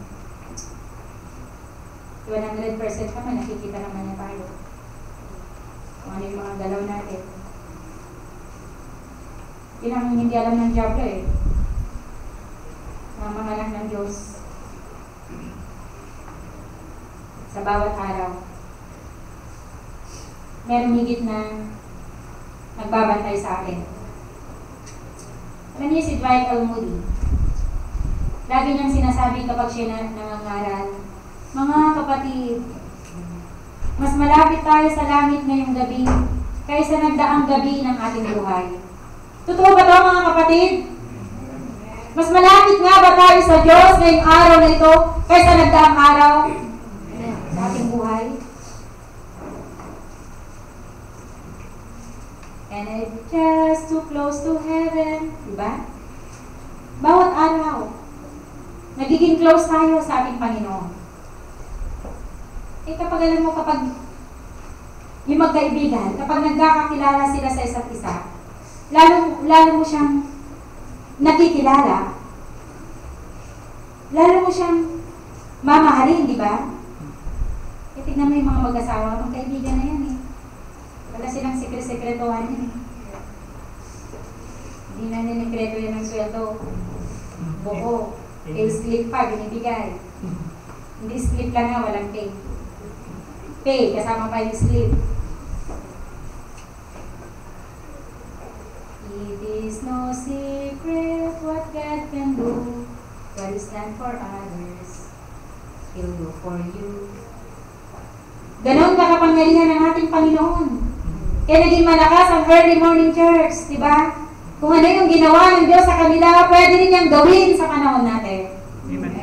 100% naman, nakikita naman niya tayo. Kung ano yung mga galaw natin. Yun ang hindi alam ng diablo eh. Mga anak ng Diyos. Sa bawat araw. Merong higit na nagbabantay sa akin. Alam niyo si Dwight L. Moody. Lagi niyang sinasabi kapag siya nangangaral, mga kapatid, mas malapit tayo sa langit ngayong gabi kaysa nagdaang gabi ng ating buhay. Totoo ba ito, mga kapatid? Mas malapit nga ba tayo sa Diyos ngayong araw na ito kaysa nagdaang araw sa ating buhay? Kaya And I'm just too close to heaven. Diba? Bawat araw, nagiging close tayo sa ating Panginoon. Eh kapag alam mo, kapag yung magkaibigan, kapag nagkakakilala sila sa isa't isa, lalo mo siyang nakikilala, lalo mo siyang mamahalin, di ba? E tignan mo yung mga mag-asawa, magkaibigan na yan eh. Wala silang sekretuhan yan eh. Hindi na ninikreto yan ng sweldo. Buko. Pay slip pa, binibigay. Hindi slip lang nga, walang pay. Pay, kasama pa yung slip. It is no secret what God can do. God is stand for others. He'll do for you. Ganon kakapangyarihan ng ating Panginoon. Kaya naging malakas ang early morning church, di ba? Kung ano yung ginawa ng Diyos sa kanila, pwede rin niyang gawin sa panahon natin. Amen.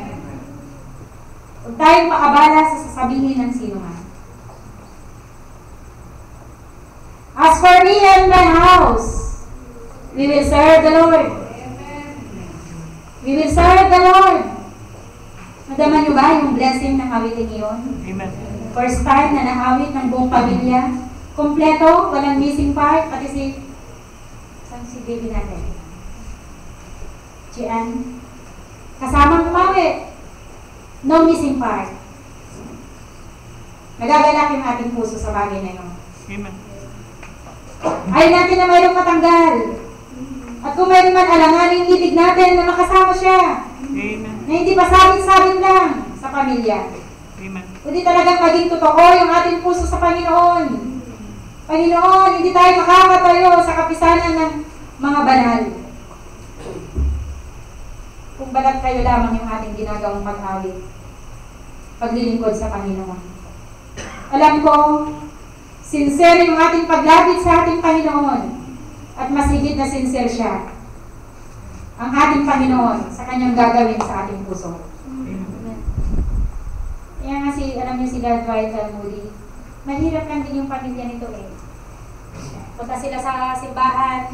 Huwag tayong paabala sa sasabihin ng sino man. As for me and my house, we will serve the Lord. We will serve the Lord. Nadama niyo ba yung blessing ng awitin iyon? Amen. First time na naawit ng buong pamilya. Kompleto, walang missing part, pati saan si baby natin? Si Ann. Kasamang umawit. No missing part. Nagagalak yung ating puso sa bagay na yun. Amen. Ayaw natin na mayroong matanggal. At kung mayroon man alanganin, ibig natin na makasama siya. Amen. Na hindi pa sabit-sabit lang sa pamilya. Amen. Kundi talagang maging totoo yung ating puso sa Panginoon. Panginoon, hindi tayo makakatayo sa kapisanan ng mga banal. Kung balat kayo lamang yung ating ginagawang pag-awit. Paglilingkod sa Panginoon. Alam ko, sincere yung ating paglapit sa ating Panginoon. At mas higit na sincere siya. Ang ating Panginoon sa kanyang gagawin sa ating puso. Kaya nga alam niyo sila Dwight Moody, mahirap lang din yung pamilya nito eh. Punta sila sa simbahan.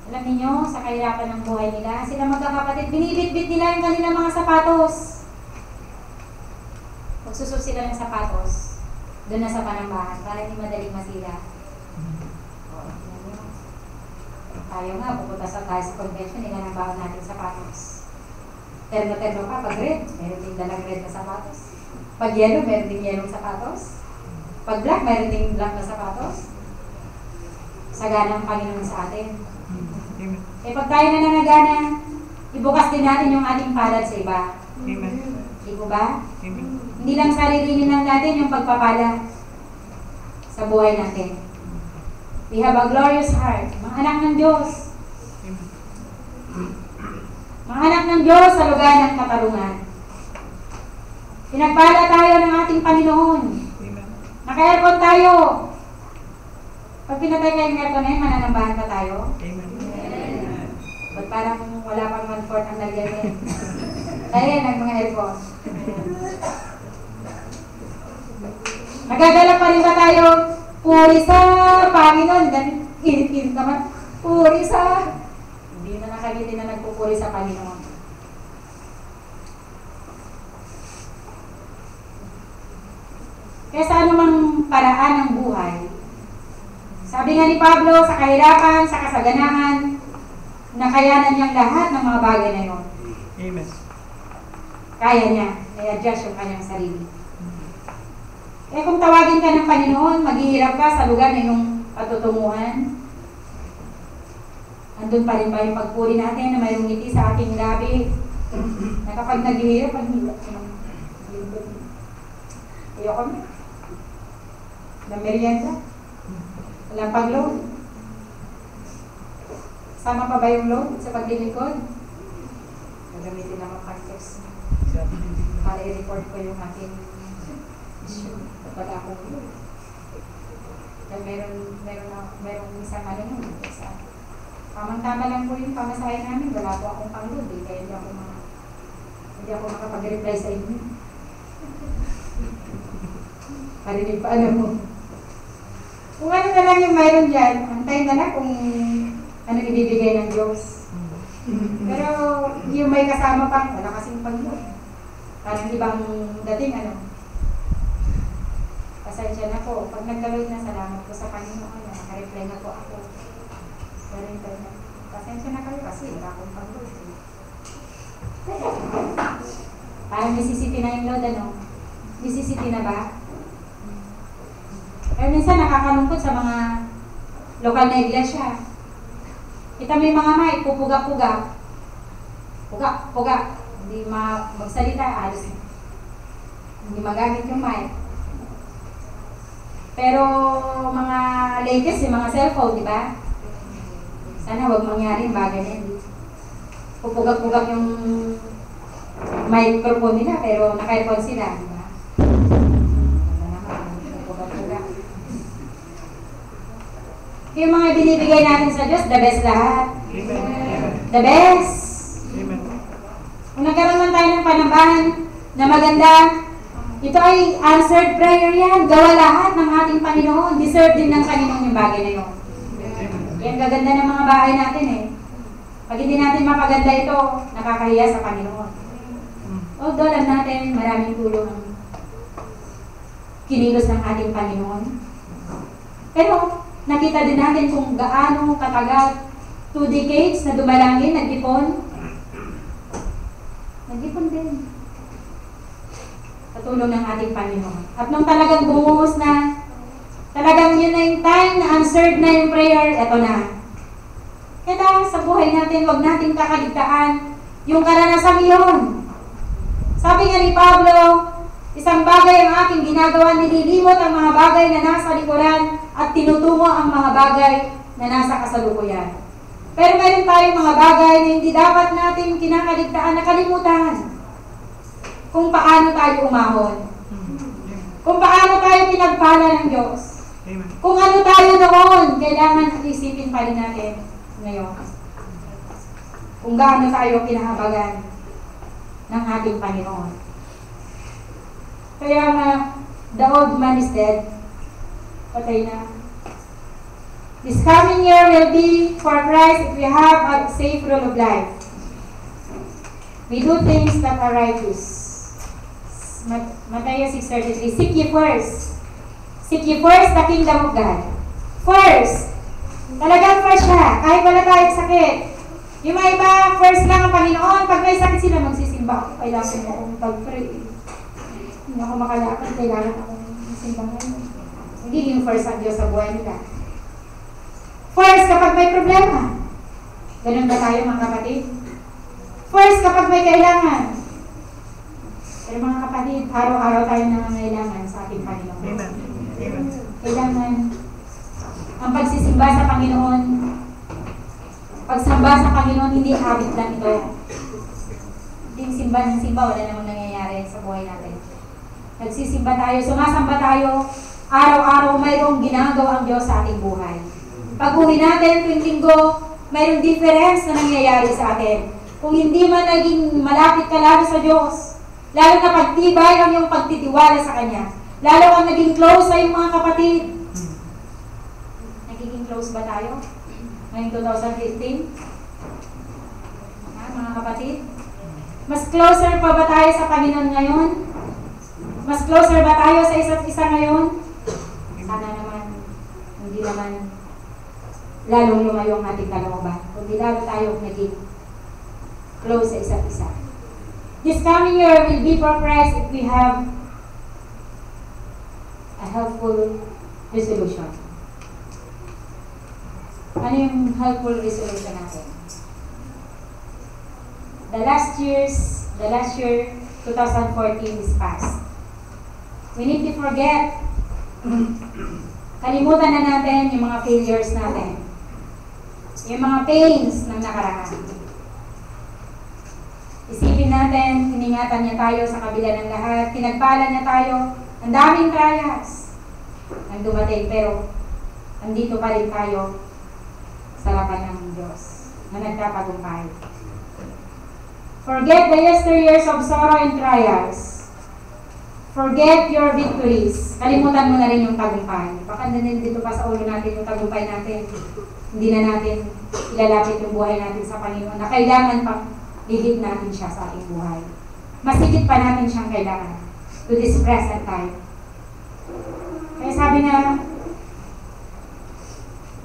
Alam niyo, sa kahirapan ng buhay nila, sila magkakapatid, binibit-bit nila yung kanilang mga sapatos. Magsusot sila ng sapatos doon na sa panambahan para hindi madaling masira. Tayo nga, pupunta tayo sa convention, nilalambaan natin sapatos. Terno-terno ka, pag red, meron din dalang red na sapatos. Pag yellow, meron din yellow sapatos. Pag black, meron din black na sapatos. Sagana ang Panginoon sa atin. Amen. Eh pag tayo na nanagana, ibukas din natin yung ating palad sa iba. Amen. Di po ba? Amen. Hindi lang sarilinin lang natin yung pagpapala sa buhay natin. We have a glorious heart. Mga anak ng Diyos. Mga anak ng Diyos sa lugar ng katarungan. Pinagpala tayo ng ating Panginoon. Naka-aircon tayo. Pag pinatay kayo ng aircon na yun, mananambahan pa tayo. Amen. Ba't parang wala pang 1/4 ang nagyamin? Kaya ng mga aircon. Nagagala pa rin ba tayo? Puri sa Panginoon. Init-init naman. Puri sa... Hindi na nakagiti na nagpupuri sa Panginoon. Kaya sa anumang paraan ng buhay, sabi nga ni Pablo, sa kahirapan, sa kasaganaan, nakayanan niyang lahat ng mga bagay na yun. Amen. Kaya niya, i-adjust yung kanyang sarili. Kaya kung tawagin ka ng Panginoon, maghihirap ka sa lugar na iyong patutunguhan, andun pa rin ba yung pagpuri natin na mayroong ngiti sa ating labi, na kapag naghihirap, ayoko na. Na merienda. Walang pag-load. Sama pa ba yung load sa paglilingkod? Gagamitin naman pag-text para i-report ko yung aking issue kapag ako load. Kaya merong isang ano yun. Tamang-tama lang po yung pamasahe namin. Wala po akong pang-load eh. Kaya hindi ako makapag-reply sa inyo. Parinig pa alam mo. Kung ano na lang yung mayroon dyan, antayin na lang kung ano ibibigay ng Diyos. Pero yung may kasama pang, wala kasing Panginoon. Parang ibang dating pasensya na po. Pag nagkaloy na, salamat po sa Panginoon. Naka-reply na po ako. Pasensya na kayo kasi wala akong Panginoon. Parang Mississippi na yung Lord, Mississippi na ba? Pero minsan nakakalungkot sa mga lokal na iglesia. Kita mo yung mga mic, pupuga-puga. Puga. Hindi magsalita, alis. Hindi magamit yung mic. Pero mga latest, yung mga cellphone, di ba? Sana wag mangyari yung bagay na yun. Pupuga-puga yung microphone nila, pero naka-earphone sila, di ba? Yung mga binibigay natin sa Diyos, the best lahat. Amen. The best. Amen. Kung nagkaroon man tayo ng panambahan na maganda, ito ay answered prayer yan. Gawa lahat ng ating Panginoon. Deserve din ng Panginoon yung bagay na yun. Yan gaganda ng mga bahay natin eh. Pag hindi natin mapaganda ito, nakakahiya sa Panginoon. Although alam natin, maraming tulong ang kinilos ng ating Panginoon. Pero, nakita din natin kung gaano katagal 2 decades na dumalangin, nag-ipon. Nag-ipon din. Patulong ng ating Panginoon. At nung talagang bumuhos na, talagang yun na yung time na answered na yung prayer, eto na. Kaya sa buhay natin, huwag natin kakaligtaan yung karanasan yun. Sabi nga ni Pablo, isang bagay ang aking ginagawa, nililimot ang mga bagay na nasa likuran at tinutungo ang mga bagay na nasa kasalukuyan. Pero mayroon tayong mga bagay na hindi dapat natin kinakaligtaan, nakalimutan. Kung paano tayo umahon. Kung paano tayo pinagpala ng Diyos. Kung ano tayo noon, kailangan isipin pa rin natin ngayon. Kung gaano tayo pinahabagan ng ating Panginoon. Kaya nga, the old man is dead. Patay na. This coming year will be for Christ if we have a safe rule of life. We do things that are righteous. Matthew 6:33. Seek ye first. Seek ye first the kingdom of God. First. Talagang first siya. Kahit wala tayong sakit. Yung mga iba, first lang ang Panginoon. Pag may sakit sila, magsisimba. Kailangan mo akong pag-pray. Hindi ako makalakad, kailangan akong simbahan. Hindi yung first ang Diyos sa buhay nila. First, kapag may problema. Ganun ba tayo mga kapatid? First, kapag may kailangan. Pero mga kapatid, araw-araw tayo nangangailangan sa ating Panginoon. Amen. Amen. Kailangan ang pagsisimba sa Panginoon, pagsamba sa Panginoon, hindi habit lang ito. Hindi yung simba ng simba, wala namang nangyayari sa buhay natin. Nagsisimba tayo, sumasamba tayo, araw-araw mayroong ginagawa ang Diyos sa ating buhay. Pag-uwi natin tuwing linggo, mayroong difference na nangyayari sa atin. Kung hindi man naging malapit ka lalo sa Diyos, lalo na pagtibay ang iyong pagtitiwala sa Kanya, lalo kang naging close sa iyong mga kapatid. Nagiging close ba tayo? Ngayong 2015? Mga kapatid? Mas closer pa ba tayo sa Panginoon ngayon? Mas closer ba tayo sa isa't isa ngayon? Sana naman, hindi naman lalong lumayo ang ating kalooban. Kundi lalo tayo naging close sa isa't isa. This coming year will be for Christ if we have a helpful resolution. Ano yung helpful resolution natin? The last year, 2014 is past. We need to forget. Kalimutan na natin yung mga failures natin. Yung mga pains ng nakaraan. Isipin natin, iningatan niya tayo sa kabila ng lahat. Pinagpala niya tayo. Ang daming trials ang dumating, pero andito pa rin tayo sa harapan ng Diyos na nagkatagumpay. Forget the yesteryears of sorrow and trials. Forget your victories. Kalimutan mo na rin yung tagumpay. Baka dito pa sa ulo natin yung tagumpay natin. Hindi na natin ilalapit yung buhay natin sa Panginoon na kailangan pang higit natin siya sa ating buhay. Mas higit pa natin siyang kailangan to this present time. Kaya sabi na,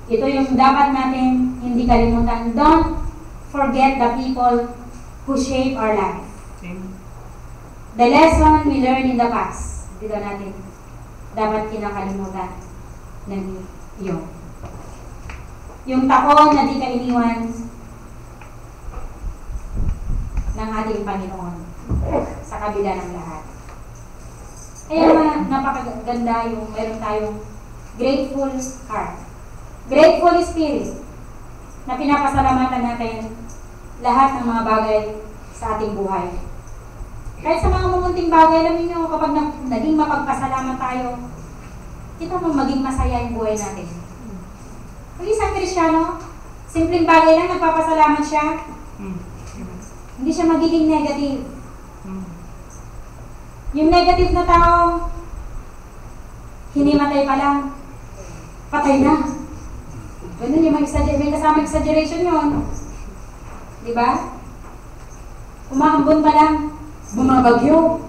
ito yung dapat natin hindi kalimutan. Don't forget the people who shape our life. The lesson we learned in the past. Dito natin dapat kinakalimutan ng iyon. Yung taon na di ka iniwan ng ating Panginoon sa kabila ng lahat. Kaya napakaganda yung meron tayong grateful heart. Grateful spirit na pinapasalamatan natin lahat ng mga bagay sa ating buhay. Kahit sa mga mumunting bagay, alam niyo, kapag naging mapagpasalamat tayo, kita mo maging masaya yung buhay natin. Kung isang Kristiyano, simpleng bagay lang, nagpapasalamat siya, hindi siya magiging negative. Yung negative na tao, hinimatay pa lang, patay na. Ganun yung may kasama exaggeration yun. Diba? Umaambon pa lang, bumabagyo,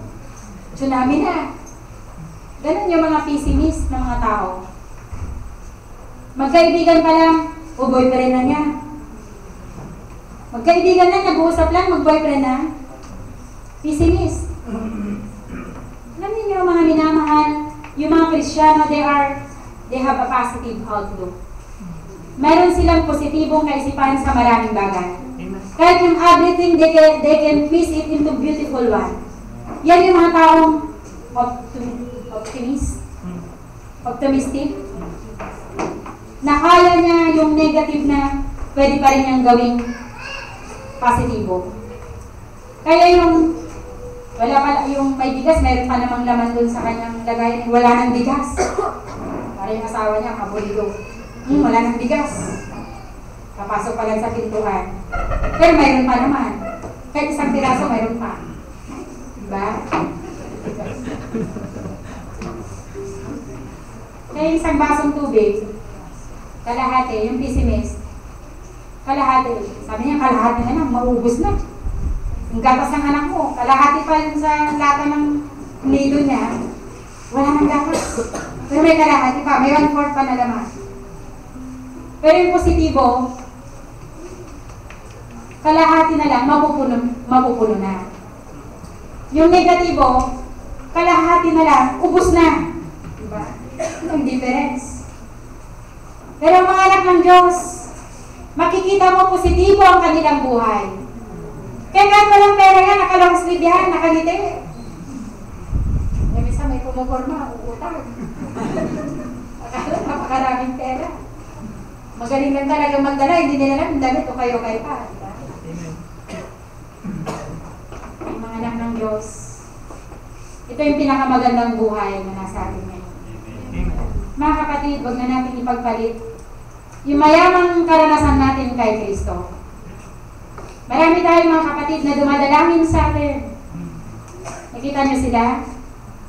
tsunami na. Ganun yung mga pessimist na mga tao. Magkaibigan pa lang, o boyfriend na niya. Magkaibigan lang, nag-uusap lang, mag-boyfriend na. Pessimist. Alam niyo mga minamahal, yung mga Kristiyano, they have a positive outlook. Meron silang positibong kaisipan sa maraming bagay. Kahit yung everything, they can twist it into beautiful one. Yan yung mga taong optimistic, na kaya niya yung negative na pwede pa rin niyang gawing positibo. Kaya yung wala pa, yung may bigas, meron pa namang laman dun sa kanyang lagayan, wala nang bigas. Para yung asawa niya, kabulido. Wala nang bigas. Kapasok pa lang sa pintuan. Pero mayroon pa naman. Kahit isang piraso, mayroon pa. Diba? Kaya isang basong tubig, kalahati, yung pessimist, kalahati. Sabi niya, kalahati na lang, maubos na. Yung gatas ng anak mo, kalahati pa yun sa lata ng nido niya, wala nang gatas. Pero may kalahati pa, may 1/4 pa na laman. Pero yung positibo, kalahati na lang, mapupuno na. Yung negatibo, kalahati na lang, ubos na. Diba? Yung difference. Pero ang mga anak ng Diyos, makikita mo positibo ang kanilang buhay. Kaya kahit walang pera yan, nakalong sleeve yan, nakangiti. Yung isa may kumukorma, uutang. Akala, napakaraming pera. Magaling lang talaga magdala, hindi nila lang damit o kayo pa. Diba? Ang mga anak ng Diyos, ito yung pinakamagandang buhay na nasa atin ngayon. Mga kapatid, huwag na natin ipagpalit yung mayamang karanasan natin kay Kristo. Marami tayong mga kapatid na dumadalangin sa atin. Nakita niyo sila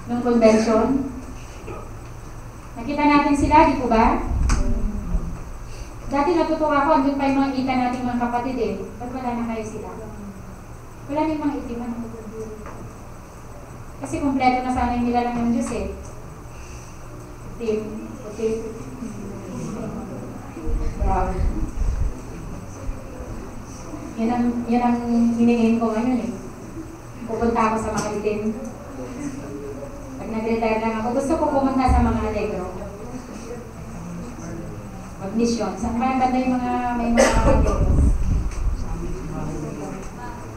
nung convention? Nakita natin sila, di po ba? Dati natutuwa ako, andun pa yung mga kita natin mga kapatid eh. Ba't wala na kayo sila? Wala na yung mga itiman. Kasi kumpleto na sana yung nilalang ng Diyos eh. Team. Wow. Yan ang hiningin ko ngayon eh. Pupunta ako sa mga itim. Pag nag-retire lang ako, gusto ko pumunta sa mga Allegro. Mag-mission. Saan kaya banda yung may mga Allegro?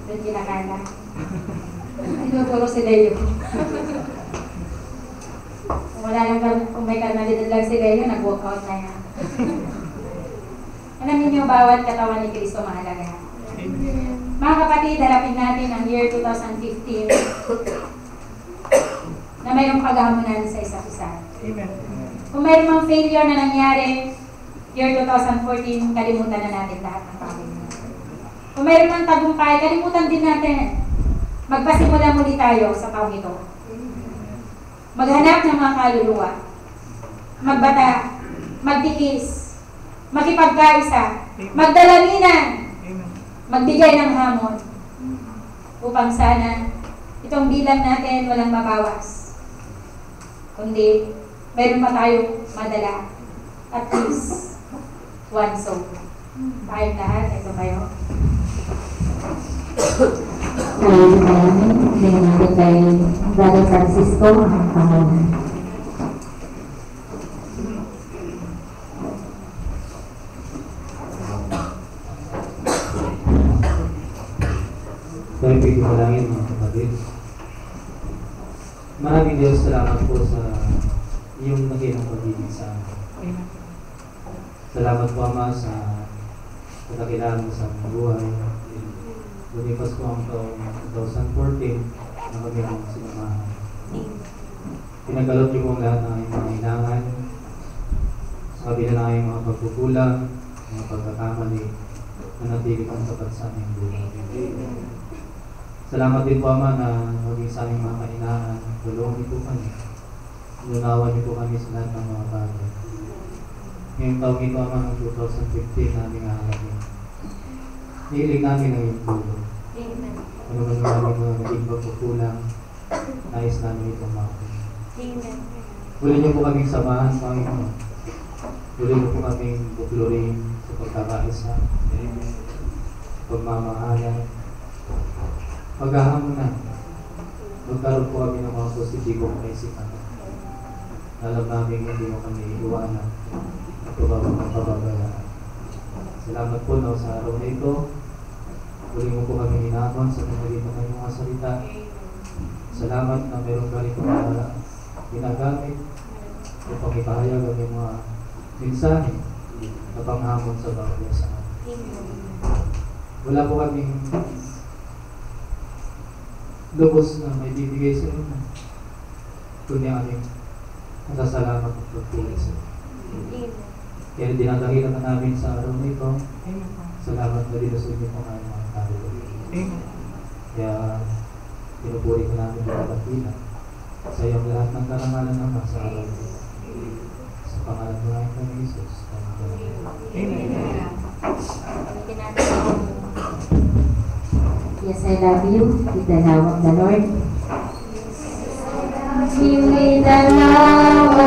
Doon kinakala. Tinuturo si Leo. Kung may karnalidad lang si Leo, nag-walkout na yan. Alam niyo, bawat katawan ni Kristo mahalaga. Mga kapatid, harapin natin ang year 2015 na mayroong paghahamunan sa isa't isa. Amen. Kung mayroong mga failure na nangyari, year 2014, kalimutan na natin lahat ng Panginoon. Kung mayroong mga tagumpay, kalimutan din natin. Magpasimula muli tayo sa taong ito. maghanap ng mga kaluluwa, magbata, magtiis, makipagkaisa, magdalangin, Amen. magbigay ng hamon, upang sana itong bilang natin walang mabawas, kundi meron pa tayong madala, at least one soul. Tayong lahat, ito kayo. Amen. Kay Brother Francisco, ang pangalan. Tayo pagkimalangin mga kapatid. Maraming Diyos salamat po sa iyong naginang pag-ibig sa amin. Amen. Salamat po Ama sa kadakilaan mo sa aming buhay. Lumipas po ang taong 2014 na kami ang sinamahan. Pinagalot niyo po ang lahat ng aming mga hinangan sa kabila ng aming mga pagkukulang, mga pagkakamali na natili kong tapat sa aming buhay. Salamat din po Ama na maging sa aming mga kahinaan. Tulungan niyo po kami. Lunawan niyo po kami sa lahat ng mga bagay. Ngayong taong ito Ama ng 2015 na aming haharapin. Hiling namin ang iyong tulong. Ano man namin mga naging pagkukulang, nais namin itong makapin. Huli niyo po kaming samahan, Panginoon. Huli niyo po kaming buklurin sa pagkakaisa, pagmamahalan, paghahamunan. Magkaroon po kami ng mga positibong kaisipan. Alam namin hindi mo kami iwanan at pababayaan. Salamat po no, sa araw na ito. Huli mo po kami hinamon sa pagkalitan ng mga salita. Salamat na meron ka rin mga ginagamit upang ipahayag ang iyong mga mensahe na panghamon sa bawat isa. Wala po kaming lubos na may bibigay sa inyo. Kundi ang aming masasalamat at pagpili sa inyo. Kaya dinadahilan na namin sa araw na ito. Amen. Salamat na dito sa inyo kung ano mga kaluluwa. Amen. Kaya pinupuri ko namin ang kapatila sa iyong lahat ng karangalan naman sa araw na ito. Sa pangalan ng aming Panginoon Jesus. Amen. Gamitin natin ang Yes, I love you with the love of the Lord. With the love of